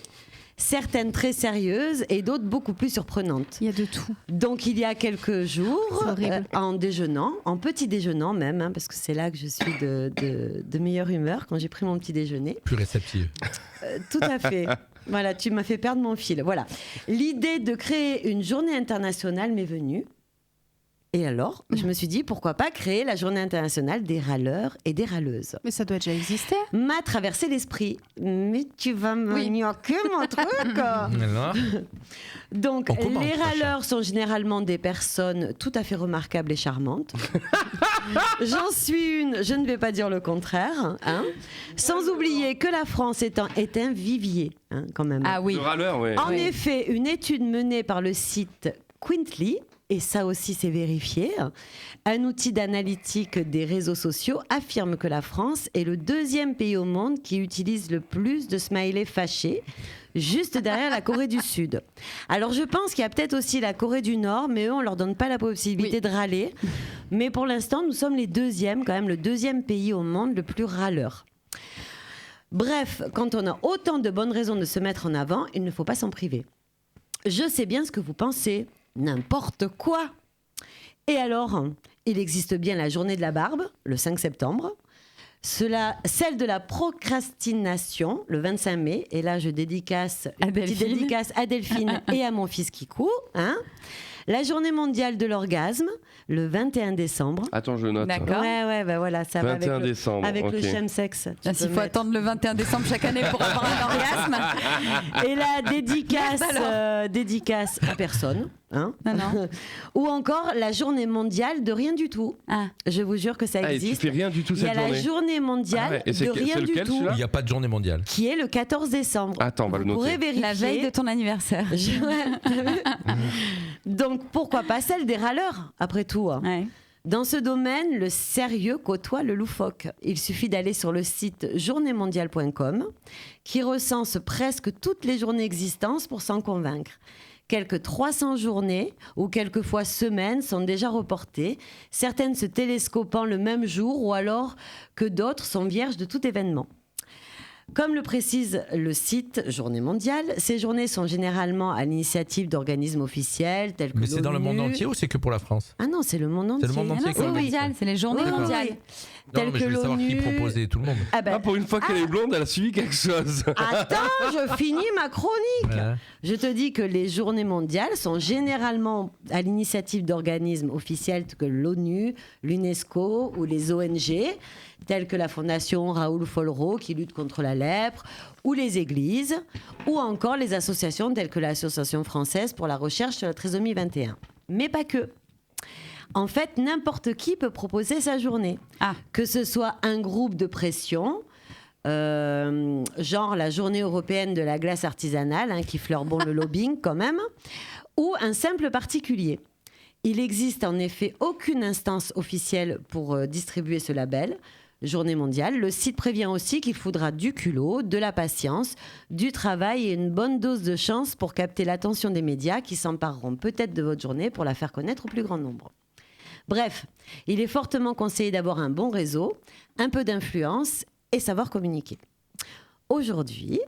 certaines très sérieuses et d'autres beaucoup plus surprenantes. Il y a de tout. Donc il y a quelques jours, C'est horrible. en petit déjeunant même, hein, parce que c'est là que je suis de meilleure humeur, quand j'ai pris mon petit déjeuner. Plus réceptive. Tout à fait. Voilà, tu m'as fait perdre mon fil. Voilà. L'idée de créer une journée internationale m'est venue. Et alors, je me suis dit, pourquoi pas créer la journée internationale des râleurs et des râleuses. Mais ça doit déjà exister. M'a traversé l'esprit. Mais tu vas me gnoquer mon truc. Alors, Donc, On commente, les Sacha. râleurs sont généralement des personnes tout à fait remarquables et charmantes. J'en suis une, je ne vais pas dire le contraire. Hein. Sans oublier que la France est un vivier, hein, quand même. Ah oui. Le râleur, ouais. En Oui. effet, une étude menée par le site Quintly, et ça aussi c'est vérifié, un outil d'analytique des réseaux sociaux, affirme que la France est le 2e pays au monde qui utilise le plus de smileys fâchés, juste derrière la Corée du Sud. Alors je pense qu'il y a peut-être aussi la Corée du Nord, mais eux on leur donne pas la possibilité de râler. Mais pour l'instant nous sommes les 2e, quand même le 2e pays au monde le plus râleur. Bref, quand on a autant de bonnes raisons de se mettre en avant, il ne faut pas s'en priver. Je sais bien ce que vous pensez. N'importe quoi. Et alors, il existe bien la journée de la barbe, le 5 septembre. Celle de la procrastination, le 25 mai. Et là, je dédicace une petite Delphine. dédicace à Delphine et à mon fils Kikou. Hein. La journée mondiale de l'orgasme, le 21 décembre. Attends, je note. D'accord. Ouais, bah voilà, ça va 21 décembre. avec ok. le chemsex. tu S'il peux faut mettre. attendre le 21 décembre chaque année pour avoir un orgasme. Et la dédicace, Merde alors. dédicace à personne. Hein. Non, non. Ou encore la journée mondiale de rien du tout. Ah. Je vous jure que ça Ah, et tu existe. fais rien du tout Il y a cette la journée. journée mondiale Ah ouais. Et c'est de que- rien c'est du lequel, tout, celui-là il n'y a pas de journée mondiale. qui est le 14 décembre. Attends, on va le Vous noter. pourrez vérifier. La veille de ton anniversaire. Donc pourquoi pas celle des râleurs, après tout. Hein. Ouais. Dans ce domaine, le sérieux côtoie le loufoque. Il suffit d'aller sur le site journéemondiale.com qui recense presque toutes les journées existantes pour s'en convaincre. Quelques 300 journées ou quelquefois semaines sont déjà reportées, certaines se télescopant le même jour ou alors que d'autres sont vierges de tout événement. Comme le précise le site Journée mondiale, ces journées sont généralement à l'initiative d'organismes officiels tels que Mais c'est dans le monde l'ONU. entier ou c'est que pour la France? Ah non, c'est le monde entier. C'est le monde Ah entier non, quoi. c'est oui. mondial, c'est les journées Oui, oui, mondiales. oui. Non, Tels mais je que veux savoir qui l'ONU. proposait tout le monde. Ah ben, Ah, pour une fois qu'elle est blonde, elle a suivi quelque chose. attends, je finis ma chronique. Voilà. Je te dis que les journées mondiales sont généralement à l'initiative d'organismes officiels tels que l'ONU, l'UNESCO ou les ONG, telles que la Fondation Raoul Follereau qui lutte contre la lèpre, ou les églises, ou encore les associations telles que l'Association française pour la recherche sur la trisomie 21. Mais pas que. En fait, n'importe qui peut proposer sa journée. Ah. Que ce soit un groupe de pression, genre la journée européenne de la glace artisanale, hein, qui fleure bon le lobbying quand même, ou un simple particulier. Il n'existe en effet aucune instance officielle pour distribuer ce label, Journée mondiale. Le site prévient aussi qu'il faudra du culot, de la patience, du travail et une bonne dose de chance pour capter l'attention des médias qui s'empareront peut-être de votre journée pour la faire connaître au plus grand nombre. Bref, il est fortement conseillé d'avoir un bon réseau, un peu d'influence et savoir communiquer. Aujourd'hui,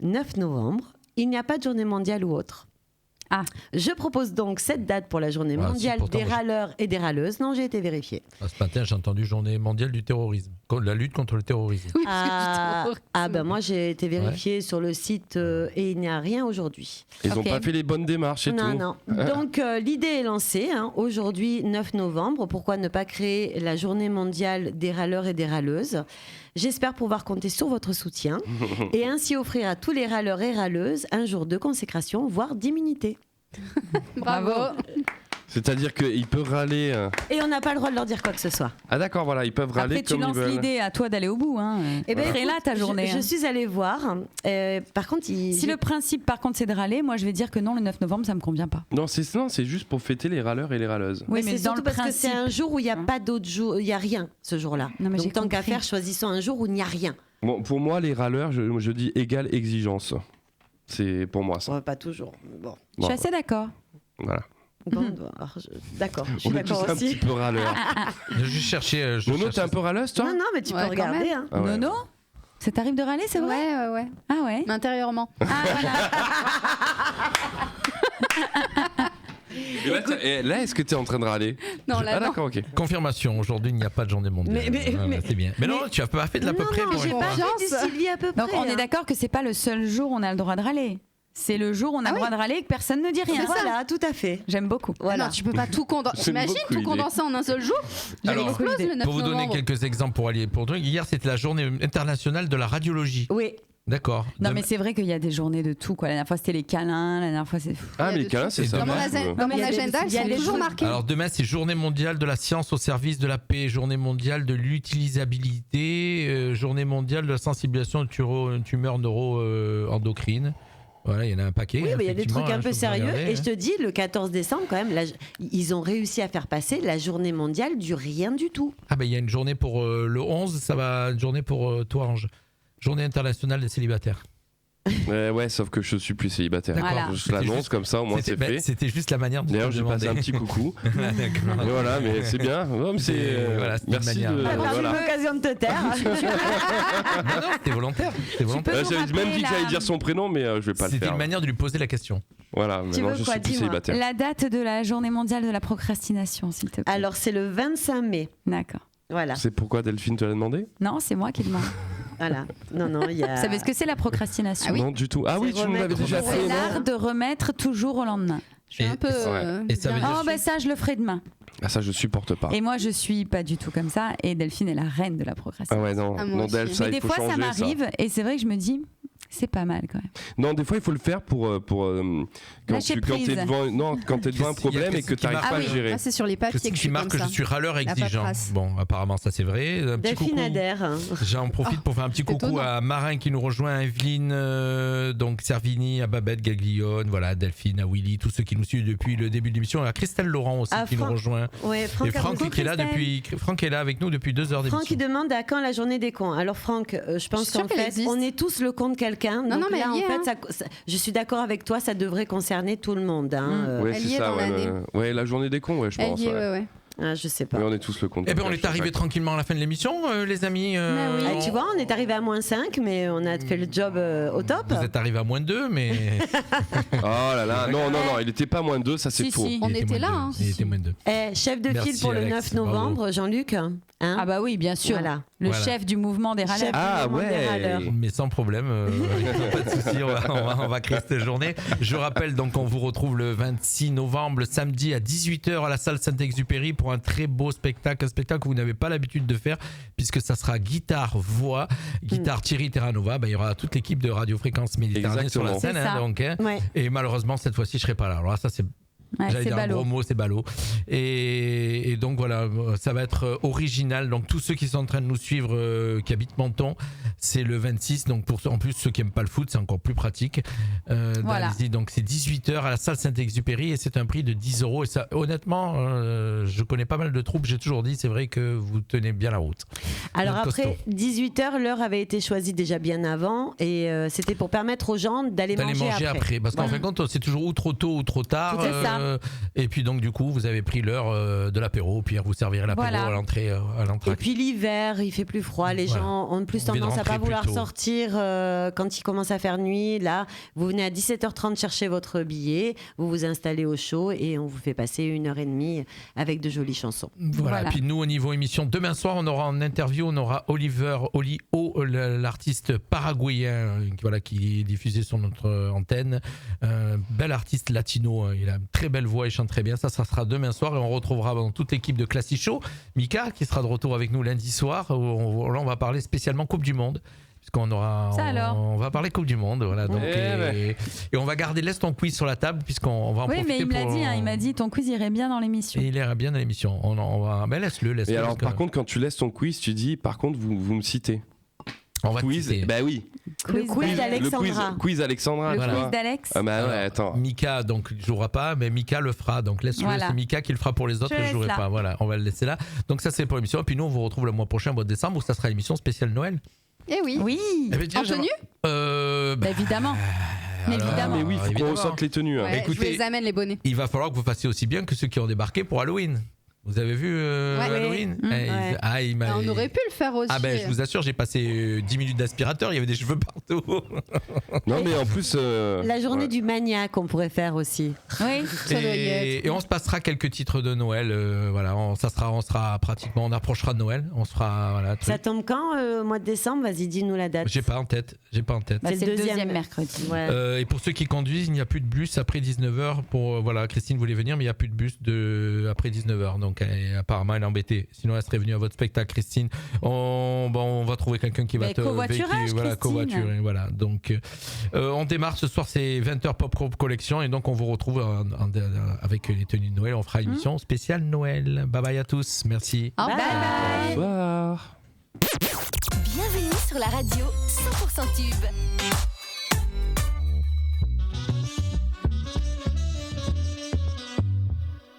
9 novembre, il n'y a pas de journée mondiale ou autre. Ah. Je propose donc cette date pour la journée Ah, si, mondiale pourtant, des moi, râleurs et des râleuses. Non, j'ai été vérifiée. Ah, ce matin, j'ai entendu journée mondiale du terrorisme. La lutte contre le terrorisme. Oui, parce que Ah, du terrorisme. ben moi j'ai été vérifiée sur le site et il n'y a rien aujourd'hui. Ils n'ont Ok. pas fait les bonnes démarches et Non, tout. non. Donc l'idée est lancée. Hein. Aujourd'hui, 9 novembre. Pourquoi ne pas créer la journée mondiale des râleurs et des râleuses ? J'espère pouvoir compter sur votre soutien et ainsi offrir à tous les râleurs et râleuses un jour de consécration, voire d'immunité. Bravo. C'est-à-dire qu'il peut râler. Et on n'a pas le droit de leur dire quoi que ce soit. Ah d'accord, voilà, ils peuvent râler Après, tu comme ils lances veulent. l'idée à toi d'aller au bout. Hein. Eh ben, Crée là écoute, ta journée. Je hein. suis allée voir. Par contre, Si le principe, par contre, c'est de râler, moi, je vais dire que non, le 9 novembre, ça me convient pas. Non, c'est juste pour fêter les râleurs et les râleuses. Oui, mais mais c'est dans surtout le parce que c'est principe. un jour où il n'y a Hein. pas d'autre jour, il n'y a rien ce jour-là. Non, mais j'ai Donc tant qu'à compris. faire, choisissons un jour où il n'y a rien. Bon, pour moi, les râleurs, je dis égale exigence. C'est pour moi ça. Bon, pas toujours. Bon, Je suis assez d'accord. Voilà. bon, alors, d'accord. Je suis On est tous d'accord un petit aussi. peu râleurs. Je cherchais. Nono, t'es un peu râleuse, toi Non, non, mais tu Ouais, peux quand regarder. même. Hein. Ah ouais. Nono Ça t'arrive de râler, c'est vrai? Ouais. Ah ouais. Mais intérieurement. Ah voilà. Et là, est-ce que tu es en train de râler? Non, là, Ah non. d'accord, ok. Confirmation, aujourd'hui il n'y a pas de journée mondiale. Mais- c'est bien. Mais non, tu as pas fait de l'à peu près pour j'ai une pas fois. fait du Sylvie à peu près. Donc on est d'accord que c'est pas le seul jour où on a le droit de râler. C'est le jour où on a le droit de râler et que personne ne dit rien. Voilà, tout à fait. J'aime beaucoup. Voilà. Non, tu peux pas tout condenser. J'aime T'imagines beaucoup tout l'idée. condenser en un seul jour? Alors, Il explose le 9 Pour vous donner novembre. quelques exemples pour aller pour le truc, hier c'était la journée internationale de la radiologie. Oui. D'accord. Non, Demain- mais c'est vrai qu'il y a des journées de tout. Quoi. La dernière fois, c'était les câlins. La dernière fois, c'est. Ah, Il y a mais les de câlins, tout. c'est Et ça. Dans mon, demain, dans mon il y a des- agenda, il ils y a sont des toujours trucs. marqués. Alors demain c'est journée mondiale de la science au service de la paix, journée mondiale de l'utilisabilité, journée mondiale de la sensibilisation aux tumeurs neuro-endocrines. Voilà, il y en a un paquet. Oui, mais il y a des effectivement, trucs un hein, peu je peux sérieux. regarder, Et je te dis, le 14 décembre, quand même, ils ont réussi à faire passer la journée mondiale du rien du tout. Ah ben il y a une journée pour le 11, ça va une journée pour toi Ange. Journée internationale des célibataires. Ouais, sauf que je suis plus célibataire. D'accord. Voilà. Je l'annonce comme ça, au moins c'est fait. C'était juste la manière de D'ailleurs, te j'ai passé un demander. petit coucou. Ah, d'accord. Et voilà, mais c'est bien. Non, mais c'est, Voilà, c'est une merci manière. de. Ah, T'as Voilà. eu l'occasion de te taire. Non, non, c'était volontaire. C'était volontaire. peux nous J'avais même rappeler dit que j'allais la- dire son prénom, mais je vais pas le C'était faire. une manière de lui poser la question. Voilà, Tu maintenant veux je quoi, suis plus dis-moi. célibataire. La date de la journée mondiale de la procrastination, s'il te plaît. Alors, c'est le 25 mai. D'accord. Voilà. C'est pourquoi Delphine te l'a demandé? Non, c'est moi qui demande. Voilà. Non, il y a. Vous savez ce que c'est la procrastination? Non, du tout. Ah oui, C'est tu nous l'avais remettre- déjà Ouais, fait. C'est non. l'art de remettre toujours au lendemain. Je suis un peu. Et ça veut dire- Oh, ben ça, je le ferai demain. Ah, ça, je supporte pas. Et moi, je suis pas du tout comme ça. Et Delphine est la reine de la Ah procrastination. ouais, non, Ah, moi non, aussi. Del, ça, Mais il des faut fois, changer ça m'arrive. Et c'est vrai que je me dis, c'est pas mal quand même. Non, des fois, il faut le faire pour quand Lâcher tu prise. es devant, non, quand t'es devant un Qu'est-ce qu'il y a- problème et qu'est-ce que qui t'arrives marche pas à le Ah oui, gérer. ah, c'est sur les papiers Christine que je qui suis marque comme que ça. je suis râleur La exigeant. paperasse. Bon, apparemment ça c'est vrai. Un petit Delphine coucou. adhère. J'en profite pour faire un petit coucou étonnant. à Marin qui nous rejoint, à Evelyne, donc Servini, à Babette, Gaglione, voilà, à Delphine, à Willy, tous ceux qui nous suivent depuis le début de l'émission, à Christelle Laurent aussi Ah, qui nous Franck. rejoint. Ouais, Et Franck, Franck Arnaud. qui est là depuis, Franck est là avec nous depuis 2 heures d'émission. Franck, il demande à quand la journée des cons. Alors, Franck, je Je pense suis sûre qu'en qu'elle fait, existe. on est tous le con de quelqu'un. Non, Donc non, mais là, elle en y est, fait, hein. je suis d'accord avec toi, ça devrait concerner tout le monde. Hein. Ouais, Elle c'est y est ça, dans ouais, l'année. ouais, la journée des cons, ouais, je Elle pense. y est, ouais. ouais. Je sais pas. Mais on est tous le compte. Eh bien, on est arrivé tranquillement à la fin de l'émission, les amis. Bah oui. Ah, tu vois, on est arrivé à -5, mais on a fait le job au top. Vous êtes arrivé à -2, mais. Oh là là, non, il était pas moins de 2, ça c'est Si, faux. si. On Il était là, -2. hein. Il était -2. Chef de Merci, file pour le Alex, 9 novembre, Jean-Luc. Hein Ah bah oui, bien sûr. Voilà. Le Voilà. chef du mouvement des râleurs. Chef Ah du mouvement des râleurs. ouais. Mais sans problème, pas de souci, on va créer cette journée. Je rappelle donc qu'on vous retrouve le 26 novembre, le samedi à 18h à la salle Saint-Exupéry pour un très beau spectacle, un spectacle que vous n'avez pas l'habitude de faire puisque ça sera guitare-voix, guitare Thierry Terranova, il y aura toute l'équipe de Radio Fréquence Méditerranée sur la Exactement. scène. C'est ça. Donc, hein. Ouais. Et malheureusement, cette fois-ci, je serai pas là. Alors là, ça c'est... Ouais, J'allais c'est dire un gros ballot. mot, c'est ballot. Et donc voilà, ça va être original. Donc tous ceux qui sont en train de nous suivre, qui habitent Menton, c'est le 26. Donc en plus ceux qui aiment pas le foot, c'est encore plus pratique. Voilà. Allez-y. Donc c'est 18h à la salle Saint-Exupéry et c'est un prix de 10 €. Et ça, honnêtement, je connais pas mal de troupes. J'ai toujours dit, c'est vrai que vous tenez bien la route. Alors Vous êtes après, costaud. 18h, l'heure avait été choisie déjà bien avant et c'était pour permettre aux gens d'aller manger après. Parce qu'en fin de compte, c'est toujours ou trop tôt ou trop tard. Tout est ça. Et puis donc du coup, vous avez pris l'heure de l'apéro, puis vous servirez l'apéro Voilà. à l'entrée. Et puis l'hiver, il fait plus froid, les Voilà. gens ont plus On vient de tendance à rentrer pas plus vouloir tôt. sortir quand il commence à faire nuit. Là, vous venez à 17h30 chercher votre billet, vous vous installez au chaud et on vous fait passer 1h30 avec de jolies chansons. Voilà. Voilà. Puis nous, au niveau émission, demain soir, on aura en interview, on aura Oliver Olio, l'artiste paraguayen, qui est diffusé sur notre antenne. Bel artiste latino, hein. Il a une très belle voix, il chante très bien. Ça sera demain soir et on retrouvera dans toute l'équipe de Classic Show Mika qui sera de retour avec nous lundi soir. Là, on va parler spécialement Coupe du Monde. Puisqu'on aura, Ça alors. on va parler Coupe du Monde, voilà. Donc, Eh et on va garder laisse ton quiz sur la table puisqu'on va en Oui, profiter. mais il me l'a pour- dit, hein, il m'a dit ton quiz irait bien dans l'émission. Et il ira bien dans l'émission. On va, mais laisse-le. Et alors, parce que par contre, quand tu laisses ton quiz, tu dis, par contre, vous me citez. on va te Quiz, citer. bah oui. Le quiz d'Alexandra. Le quiz Alexandra, Le tu vois. quiz d'Alex. Ah bah Alors, ouais, attends. Mika donc ne jouera pas, mais Mika le fera. Donc laisse-le, Voilà. c'est Mika qui le fera pour les autres. Je Je laisse jouerai là. pas. Voilà, on va le laisser là. Donc ça c'est pour l'émission. Et puis nous on vous retrouve le mois prochain, au mois de décembre, où ça sera l'émission spéciale Noël. Eh oui. Oui, Eh ben, tiens, En tenue bah, évidemment. Mais alors, évidemment. Mais oui, il faut qu'on évidemment. ressorte les tenues. hein. Ouais, Écoutez- je vous les amène les bonnets. Il va falloir que vous fassiez aussi bien que ceux qui ont débarqué pour Halloween. Vous avez vu Halloween On aurait pu le faire aussi. Ah ben je vous assure, j'ai passé 10 minutes d'aspirateur, il y avait des cheveux partout. Non mais en plus... La journée du maniaque, on pourrait faire aussi. Oui. Et on se passera quelques titres de Noël. Voilà, on sera pratiquement, on approchera de Noël. On se fera voilà. Ça tombe quand au mois de décembre? Vas-y, dis-nous la date. J'ai pas en tête. Bah, c'est le deuxième mercredi. Ouais. Et pour ceux qui conduisent, il n'y a plus de bus après 19h. Voilà, Christine voulait venir, mais il n'y a plus de bus après 19h. Donc apparemment, elle est embêtée. Sinon, elle serait venue à votre spectacle, Christine. On va trouver quelqu'un qui va te covoiturage, covoiturer. Voilà. Donc, on démarre ce soir, c'est 20h Pop Collection. Et donc, on vous retrouve avec les tenues de Noël. On fera une émission spéciale Noël. Bye bye à tous. Merci. Bye bye. Bonsoir. Bienvenue sur la radio 100% tube.